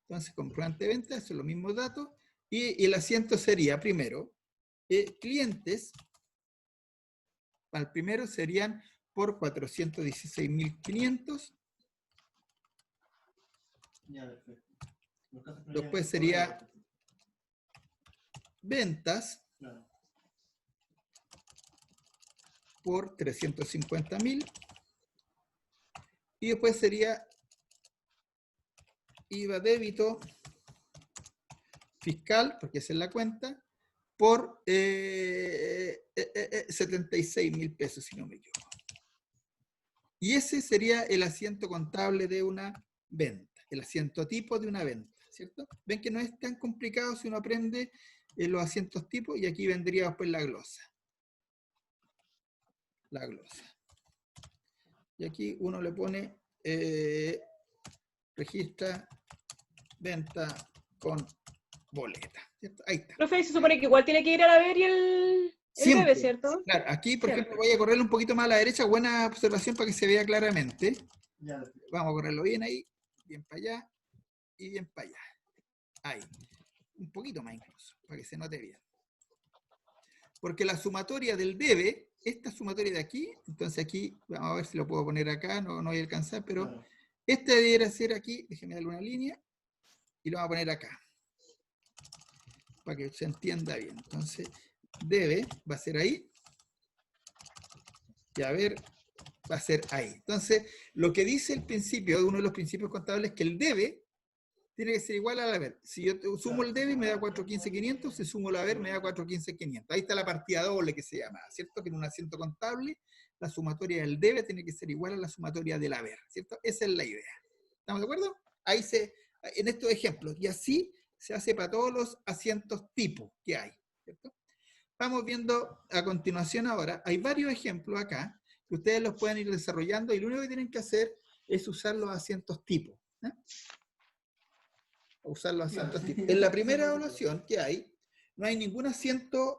Entonces, comprobante de venta, son los mismos datos. Y el asiento sería, primero, clientes, al primero serían por 416.500. Después sería ventas por 350.000. Y después sería IVA débito fiscal, porque esa es la cuenta, por 76.000 pesos, si no me equivoco. Y ese sería el asiento contable de una venta, el asiento tipo de una venta, ¿cierto? Ven que no es tan complicado si uno aprende los asientos tipo, y aquí vendría después la glosa. La glosa. Y aquí uno le pone registra venta con boleta, ¿cierto? Ahí está. Profe, se supone que igual tiene que ir a la ver y el Siempre. debe, ¿cierto? Claro, aquí, por Siempre. ejemplo, voy a correrlo un poquito más a la derecha, buena observación para que se vea claramente. Vamos a correrlo bien ahí, bien para allá y bien para allá. Ahí. Un poquito más incluso, para que se note bien. Porque la sumatoria del debe, esta sumatoria de aquí, entonces aquí, vamos a ver si lo puedo poner acá, no voy a alcanzar, pero esta debería ser aquí, déjenme darle una línea, y lo vamos a poner acá, para que se entienda bien. Entonces, debe, va a ser ahí, y a ver, va a ser ahí. Entonces, lo que dice el principio, uno de los principios contables, es que el debe tiene que ser igual al haber. Si yo sumo el debe, me da 415.500, si sumo el haber, me da 415.500. Ahí está la partida doble que se llama, ¿cierto? Que en un asiento contable, la sumatoria del debe tiene que ser igual a la sumatoria del haber, ¿cierto? Esa es la idea. ¿Estamos de acuerdo? Ahí en estos ejemplos, y así se hace para todos los asientos tipo que hay, ¿cierto? Vamos viendo a continuación ahora, hay varios ejemplos acá, que ustedes los pueden ir desarrollando, y lo único que tienen que hacer es usar los asientos tipo. Usar los asientos tipo. En la primera evaluación que hay, no hay ningún asiento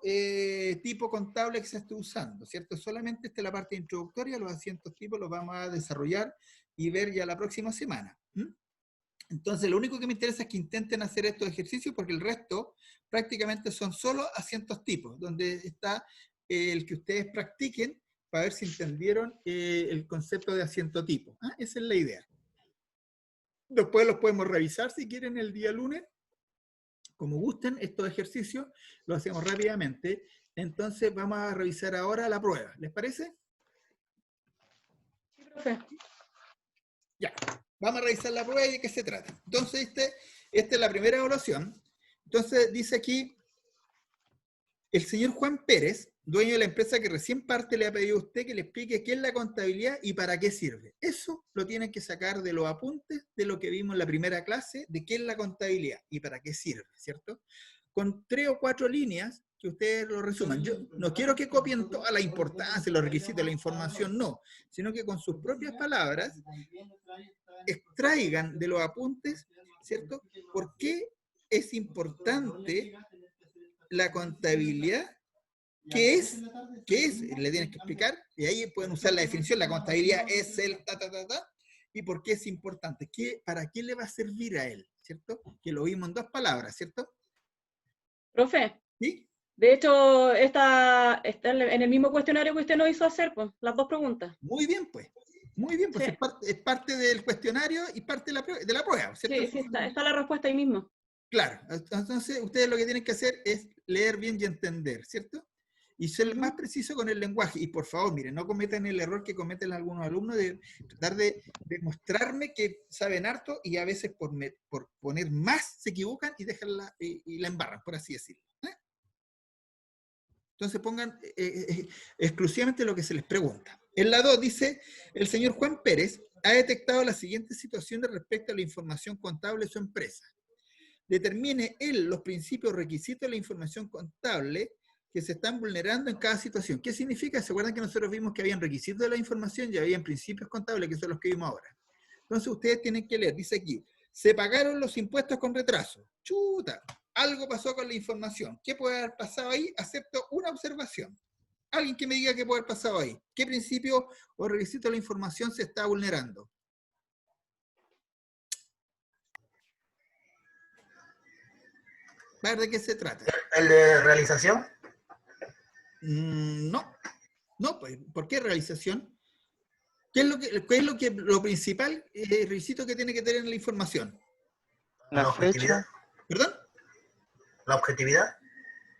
tipo contable que se esté usando, ¿cierto? Solamente esta es la parte introductoria, los asientos tipo los vamos a desarrollar y ver ya la próxima semana. Entonces, lo único que me interesa es que intenten hacer estos ejercicios, porque el resto prácticamente son solo asientos tipos, donde está el que ustedes practiquen para ver si entendieron el concepto de asiento tipo. Esa es la idea. Después los podemos revisar si quieren el día lunes. Como gusten estos ejercicios, lo hacemos rápidamente. Entonces vamos a revisar ahora la prueba. ¿Les parece? Sí, profe. Ya. Vamos a revisar la prueba y de qué se trata. Entonces, esta es la primera evaluación. Entonces, dice aquí, el señor Juan Pérez, dueño de la empresa que recién parte, le ha pedido a usted que le explique qué es la contabilidad y para qué sirve. Eso lo tienen que sacar de los apuntes de lo que vimos en la primera clase, de qué es la contabilidad y para qué sirve, ¿cierto? Con 3 o 4 líneas que ustedes lo resuman. Yo no quiero que copien toda la importancia, los requisitos, la información, no, sino que con sus propias palabras extraigan de los apuntes, ¿cierto? ¿Por qué es importante la contabilidad? ¿Qué es? Le tienes que explicar, y ahí pueden usar la definición, la contabilidad es el y por qué es importante, para qué le va a servir a él, ¿cierto? Que lo vimos en 2 palabras, ¿cierto? Profe, ¿Sí? de hecho, está en el mismo cuestionario que usted nos hizo hacer, pues, las 2 preguntas. Muy bien, pues. Muy bien, pues Sí. es parte del cuestionario y parte de la prueba, ¿cierto? Sí, sí, está la respuesta ahí mismo. Claro, entonces ustedes lo que tienen que hacer es leer bien y entender, ¿cierto? Y ser más preciso con el lenguaje. Y por favor, miren, no cometan el error que cometen algunos alumnos de tratar de demostrarme que saben harto y a veces por poner más se equivocan y dejan y la embarran, por así decirlo. Entonces pongan exclusivamente lo que se les pregunta. En la 2 dice, el señor Juan Pérez ha detectado las siguientes situaciones respecto a la información contable de su empresa. Determine él los principios requisitos de la información contable que se están vulnerando en cada situación. ¿Qué significa? ¿Se acuerdan que nosotros vimos que habían requisitos de la información y habían principios contables, que son los que vimos ahora? Entonces ustedes tienen que leer, dice aquí, se pagaron los impuestos con retraso. Chuta, algo pasó con la información. ¿Qué puede haber pasado ahí? Acepto una observación. Alguien que me diga qué puede haber pasado ahí. ¿Qué principio o requisito de la información se está vulnerando? ¿De qué se trata? ¿El de realización? No, pues, ¿por qué realización? ¿Qué es lo principal requisito que tiene que tener la información? La objetividad. fecha. ¿Perdón? ¿La objetividad?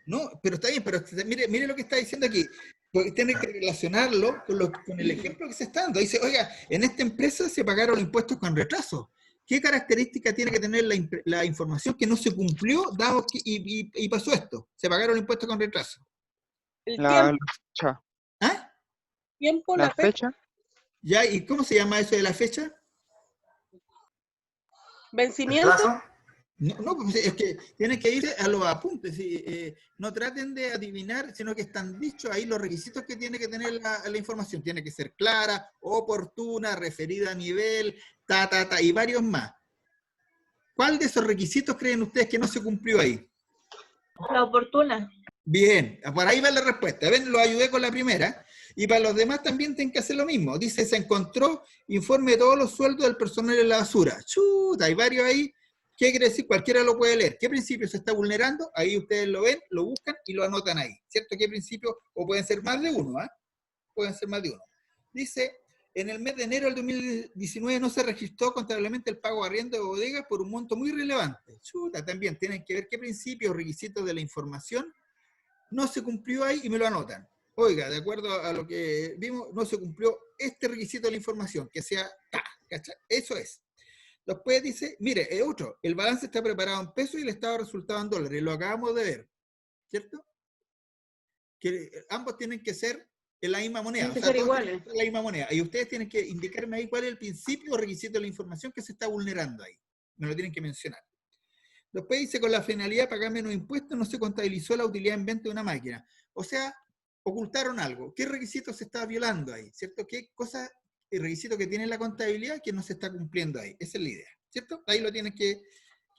No, pero está bien, pero mire lo que está diciendo aquí. Porque tiene que relacionarlo con el ejemplo que se está dando. Dice, oiga, en esta empresa se pagaron impuestos con retraso. ¿Qué característica tiene que tener la información que no se cumplió dado que, y pasó esto? Se pagaron impuestos con retraso. El La tiempo, fecha. ¿Ah? la La fecha, fecha. ¿Ya? ¿Y cómo se llama eso de la fecha? ¿El vencimiento, plazo? No, pues es que tienen que ir a los apuntes. No traten de adivinar, sino que están dichos ahí los requisitos que tiene que tener la información. Tiene que ser clara, oportuna, referida a nivel, y varios más. ¿Cuál de esos requisitos creen ustedes que no se cumplió ahí? La oportuna. Bien, por ahí va la respuesta. Ven, lo ayudé con la primera. Y para los demás también tienen que hacer lo mismo. Dice, se encontró informe de todos los sueldos del personal en la basura. Chuta, hay varios ahí. ¿Qué quiere decir? Cualquiera lo puede leer. ¿Qué principio se está vulnerando? Ahí ustedes lo ven, lo buscan y lo anotan ahí. ¿Cierto? ¿Qué principio? O pueden ser más de uno, ¿ah? Pueden ser más de uno. Dice, en el mes de enero del 2019 no se registró contablemente el pago de arriendo de bodegas por un monto muy relevante. Chuta, también tienen que ver qué principios o requisitos de la información no se cumplió ahí y me lo anotan. Oiga, de acuerdo a lo que vimos, no se cumplió este requisito de la información, que sea ¿cachai? Eso es. Después dice, mire, otro, el balance está preparado en pesos y el estado de resultado en dólares, lo acabamos de ver, ¿cierto? Que ambos tienen que ser en la misma moneda, Tienen que o sea, ser todos tienen iguales. que ser la misma moneda, y ustedes tienen que indicarme ahí cuál es el principio o requisito de la información que se está vulnerando ahí, me lo tienen que mencionar. Después dice, con la finalidad de pagar menos impuestos, no se contabilizó la utilidad en venta de una máquina. O sea, ocultaron algo. ¿Qué requisito se está violando ahí? ¿Cierto? ¿Qué cosa, el requisito que tiene la contabilidad que no se está cumpliendo ahí? Esa es la idea, ¿cierto? Ahí lo tienen que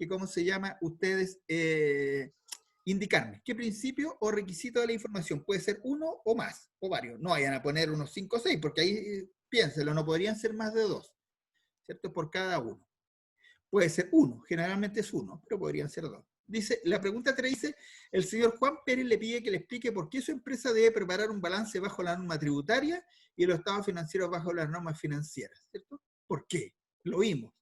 ¿cómo se llama? Ustedes indicarme. ¿Qué principio o requisito de la información? Puede ser uno o más, o varios. No vayan a poner unos 5 o 6, porque ahí, piénselo, no podrían ser más de 2, ¿cierto? Por cada uno. Puede ser uno, generalmente es uno, pero podrían ser 2. Dice, la pregunta 3 dice, el señor Juan Pérez le pide que le explique por qué su empresa debe preparar un balance bajo la norma tributaria y los estados financieros bajo las normas financieras, ¿cierto? ¿Por qué? Lo vimos.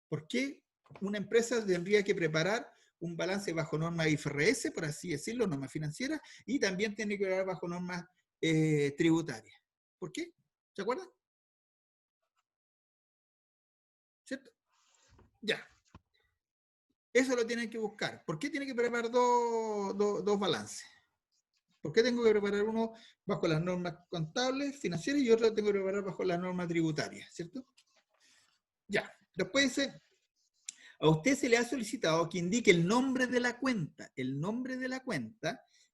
¿Por qué una empresa tendría que preparar un balance bajo norma IFRS, por así decirlo, normas financieras, y también tiene que preparar bajo normas tributarias? ¿Por qué? ¿Se acuerdan? ¿Cierto? Ya. Eso lo tienen que buscar. ¿Por qué tiene que preparar dos balances? ¿Por qué tengo que preparar uno bajo las normas contables, financieras, y otro tengo que preparar bajo las normas tributarias? ¿Cierto? Ya. Después dice, a usted se le ha solicitado que indique el nombre de la cuenta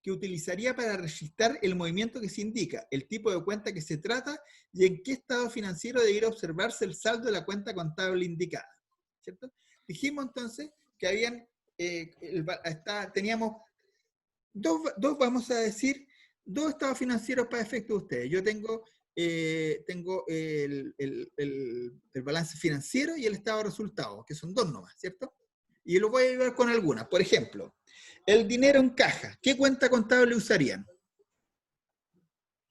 que utilizaría para registrar el movimiento que se indica, el tipo de cuenta que se trata y en qué estado financiero debiera observarse el saldo de la cuenta contable indicada. ¿Cierto? Dijimos entonces que habían, teníamos dos, vamos a decir, dos estados financieros para efecto de ustedes. Yo tengo el balance financiero y el estado de resultados, que son 2 nomás, ¿cierto? Y lo voy a ayudar con algunas. Por ejemplo, el dinero en caja, ¿qué cuenta contable usarían?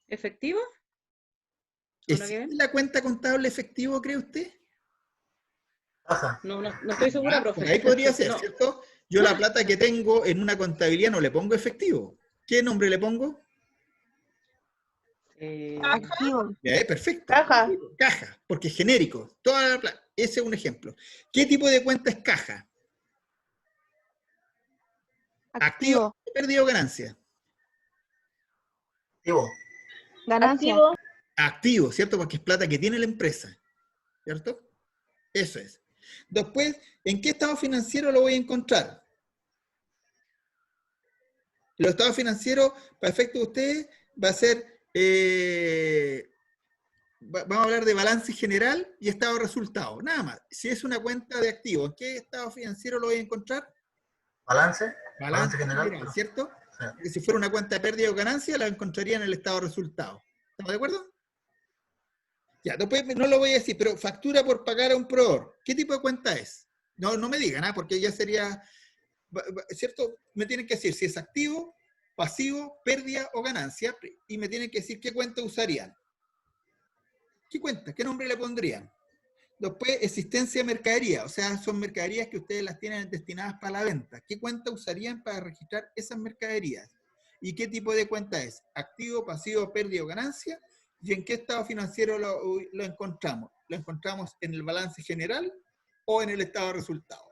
¿Efectivo? Hola, ¿qué? ¿Existe la cuenta contable efectivo, cree usted? Caja. No estoy segura, Por profe. ahí podría ser, No. ¿cierto? Yo la plata que tengo en una contabilidad no le pongo efectivo. ¿Qué nombre le pongo? Activo. Perfecto. Caja. Caja, porque es genérico. Toda la plata. Ese es un ejemplo. ¿Qué tipo de cuenta es caja? Activo, Activo. pérdida o ganancia. Activo. Ganancia. Activo. Activo, ¿cierto? Porque es plata que tiene la empresa, ¿cierto? Eso es. Después, ¿en qué estado financiero lo voy a encontrar? Los estados financieros, para efecto de ustedes, va a ser, vamos a hablar de balance general y estado de resultado, nada más. Si es una cuenta de activos, ¿en qué estado financiero lo voy a encontrar? Balance. Balance General. general, ¿cierto? Sí. Porque si fuera una cuenta de pérdida o ganancia, la encontraría en el estado de resultado. ¿Estamos de acuerdo? Ya, después no lo voy a decir, pero factura por pagar a un proveedor. ¿Qué tipo de cuenta es? No me digan, porque ya sería, ¿cierto? Me tienen que decir si es activo, pasivo, pérdida o ganancia, y me tienen que decir qué cuenta usarían. ¿Qué cuenta? ¿Qué nombre le pondrían? Después, existencia de mercadería, o sea, son mercaderías que ustedes las tienen destinadas para la venta. ¿Qué cuenta usarían para registrar esas mercaderías? ¿Y qué tipo de cuenta es? ¿Activo, pasivo, pérdida o ganancia? ¿Y en qué estado financiero lo encontramos? ¿Lo encontramos en el balance general o en el estado de resultados?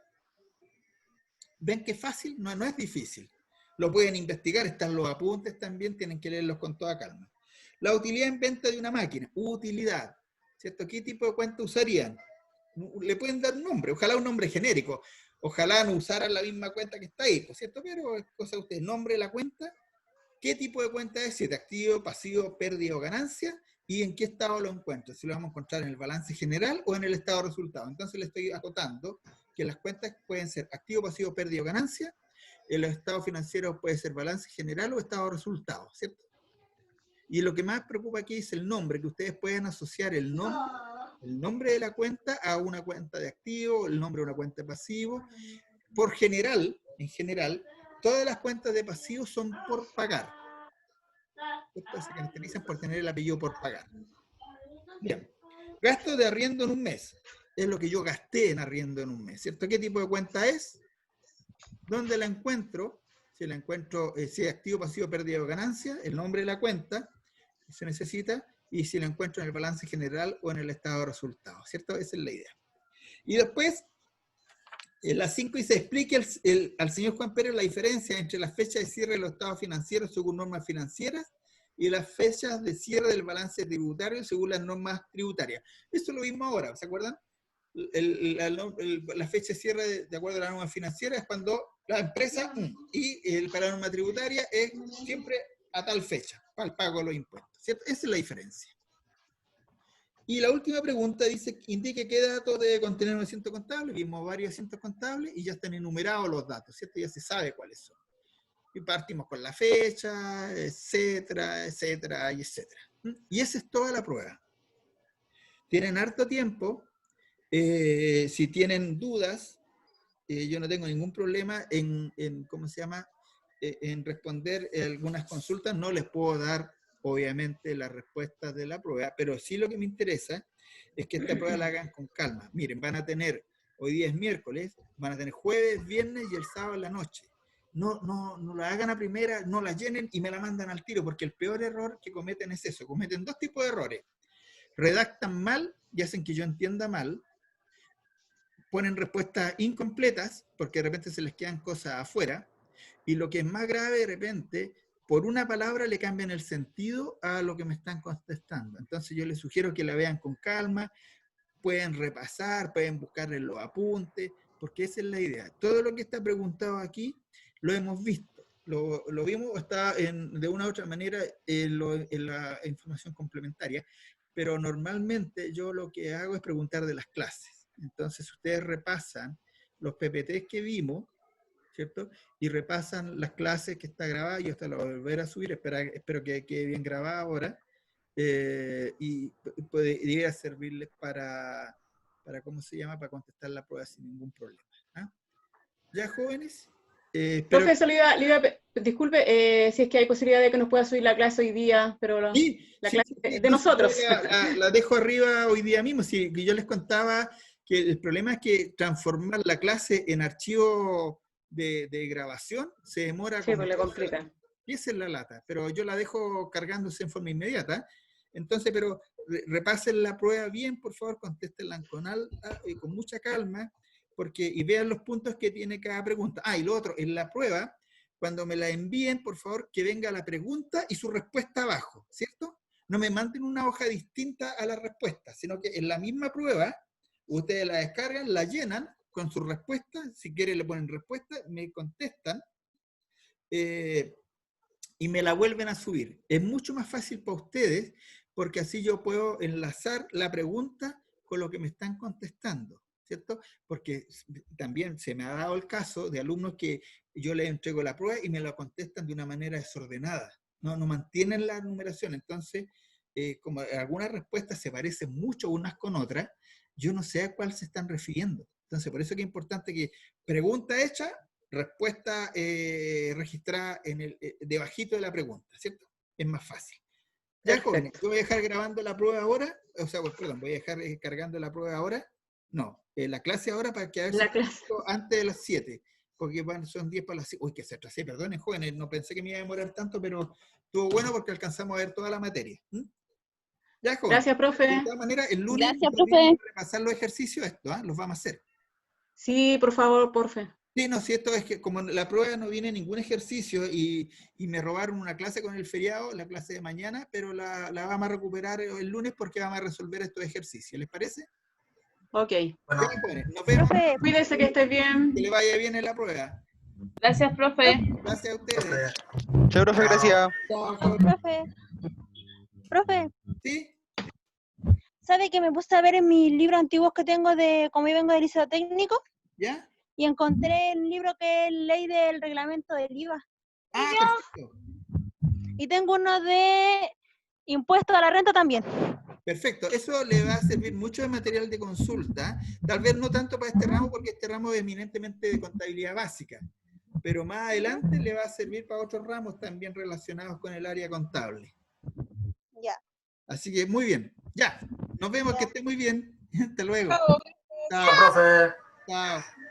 ¿Ven qué fácil? No es difícil. Lo pueden investigar, están los apuntes también, tienen que leerlos con toda calma. La utilidad en venta de una máquina, utilidad, ¿cierto? ¿Qué tipo de cuenta usarían? Le pueden dar un nombre, ojalá un nombre genérico, ojalá no usaran la misma cuenta que está ahí, ¿cierto? Pero es cosa de ustedes, nombre de la cuenta, qué tipo de cuenta es, si es activo, pasivo, pérdida o ganancia, y en qué estado lo encuentro, si lo vamos a encontrar en el balance general o en el estado de resultado. Entonces le estoy acotando que las cuentas pueden ser activo, pasivo, pérdida o ganancia, el estado financiero puede ser balance general o estado de resultado, ¿cierto? Y lo que más preocupa aquí es el nombre, que ustedes pueden asociar el nombre de la cuenta a una cuenta de activo, el nombre de una cuenta de pasivo. Por general, en general, todas las cuentas de pasivo son por pagar. Estas se caracterizan por tener el apellido por pagar. Bien, gasto de arriendo en un mes. Es lo que yo gasté en arriendo en un mes, ¿cierto? ¿Qué tipo de cuenta es? ¿Dónde la encuentro? Si la encuentro, si es activo, pasivo, pérdida o ganancia, el nombre de la cuenta que se necesita, y si la encuentro en el balance general o en el estado de resultados, ¿cierto? Esa es la idea. Y después, en las 5 y se explique al señor Juan Pérez la diferencia entre las fechas de cierre de los estados financieros según normas financieras y las fechas de cierre del balance tributario según las normas tributarias. Eso lo vimos ahora, ¿se acuerdan? La fecha de cierre de acuerdo a la norma financiera es cuando la empresa, y para la norma tributaria es siempre a tal fecha, para el pago de los impuestos, ¿cierto? Esa es la diferencia. Y la última pregunta dice, indique qué datos debe contener un asiento contable. Vimos varios asientos contables y ya están enumerados los datos, ¿cierto? Ya se sabe cuáles son. Y partimos con la fecha, etcétera, etcétera, y etcétera. Y esa es toda la prueba. Tienen harto tiempo. Si tienen dudas, yo no tengo ningún problema en ¿cómo se llama? En responder algunas consultas. No les puedo dar, obviamente, las respuestas de la prueba, pero sí lo que me interesa es que esta prueba la hagan con calma. Miren, van a tener, hoy día es miércoles, van a tener jueves, viernes y el sábado en la noche. No la hagan a primera, no la llenen y me la mandan al tiro, porque el peor error que cometen es eso. Cometen dos tipos de errores. Redactan mal y hacen que yo entienda mal, ponen respuestas incompletas, porque de repente se les quedan cosas afuera, y lo que es más grave, de repente, por una palabra le cambian el sentido a lo que me están contestando. Entonces yo les sugiero que la vean con calma, pueden repasar, pueden buscarle los apuntes, porque esa es la idea. Todo lo que está preguntado aquí lo hemos visto, lo vimos, está de una u otra manera en la información complementaria, pero normalmente yo lo que hago es preguntar de las clases. Entonces ustedes repasan los PPTs que vimos, ¿cierto? Y repasan las clases que está grabada, yo hasta lo voy a volver a subir, espero que quede bien grabada ahora, y podría servirles para, ¿cómo se llama? Para contestar la prueba sin ningún problema. ¿Ah? ¿Ya, jóvenes? pero Profe, eso disculpe, si es que hay posibilidad de que nos pueda subir la clase hoy día, pero sí, la sí, clase sí, de no, nosotros. la dejo arriba hoy día mismo. Sí, que yo les contaba que el problema es que transformar la clase en archivo de grabación se demora Sí, como pues le 2 horas. complica. Y esa es la lata, pero yo la dejo cargándose en forma inmediata. Entonces, pero repasen la prueba bien, por favor, contéstenla con mucha calma, y vean los puntos que tiene cada pregunta. Ah, y lo otro, en la prueba, cuando me la envíen, por favor, que venga la pregunta y su respuesta abajo, ¿cierto? No me manden una hoja distinta a la respuesta, sino que en la misma prueba, ustedes la descargan, la llenan con su respuesta, si quieren le ponen respuesta, me contestan, y me la vuelven a subir. Es mucho más fácil para ustedes, porque así yo puedo enlazar la pregunta con lo que me están contestando, ¿cierto? Porque también se me ha dado el caso de alumnos que yo les entrego la prueba y me la contestan de una manera desordenada, no mantienen la numeración. Entonces, como algunas respuestas se parecen mucho unas con otras, yo no sé a cuál se están refiriendo. Entonces, por eso que es importante que pregunta hecha, respuesta registrada debajito de la pregunta, ¿cierto? Es más fácil. Ya, jóvenes, Perfecto. yo voy a dejar grabando la prueba ahora, o sea, pues, perdón, voy a dejar cargando la prueba ahora, no, la clase ahora para que a ver si La clase. antes de las 7, porque son 10 para las 7. Uy, que se atrasé, perdonen, jóvenes, no pensé que me iba a demorar tanto, pero estuvo bueno porque alcanzamos a ver toda la materia. Ya, jóvenes. Gracias, profe. De todas maneras, el lunes Gracias, no olviden profe. repasar los ejercicios, los vamos a hacer. Sí, por favor, profe. Sí, no, si esto es que como la prueba no viene ningún ejercicio y me robaron una clase con el feriado, la clase de mañana, pero la vamos a recuperar el lunes porque vamos a resolver estos ejercicios. ¿Les parece? Ok. Bueno, Ya, jóvenes, nos vemos. Profe, Cuídense, que estés bien. Que le vaya bien en la prueba. Gracias, profe. Gracias a ustedes. profe, Chao, profe, gracias. Chao, jóvenes. profe, ¿Sí? ¿sabe que me puse a ver en mis libros antiguos que tengo de como yo vengo del liceo técnico? ¿Ya? Y encontré el libro que es Ley del Reglamento del IVA. Ah, perfecto. Y tengo uno de Impuesto a la Renta también. Perfecto. Eso le va a servir mucho de material de consulta. Tal vez no tanto para este ramo, porque este ramo es eminentemente de contabilidad básica. Pero más adelante le va a servir para otros ramos también relacionados con el área contable. Ya. Así que muy bien. Ya. Nos vemos, que esté muy bien. Hasta luego. Chao. Chao. profe. Chao.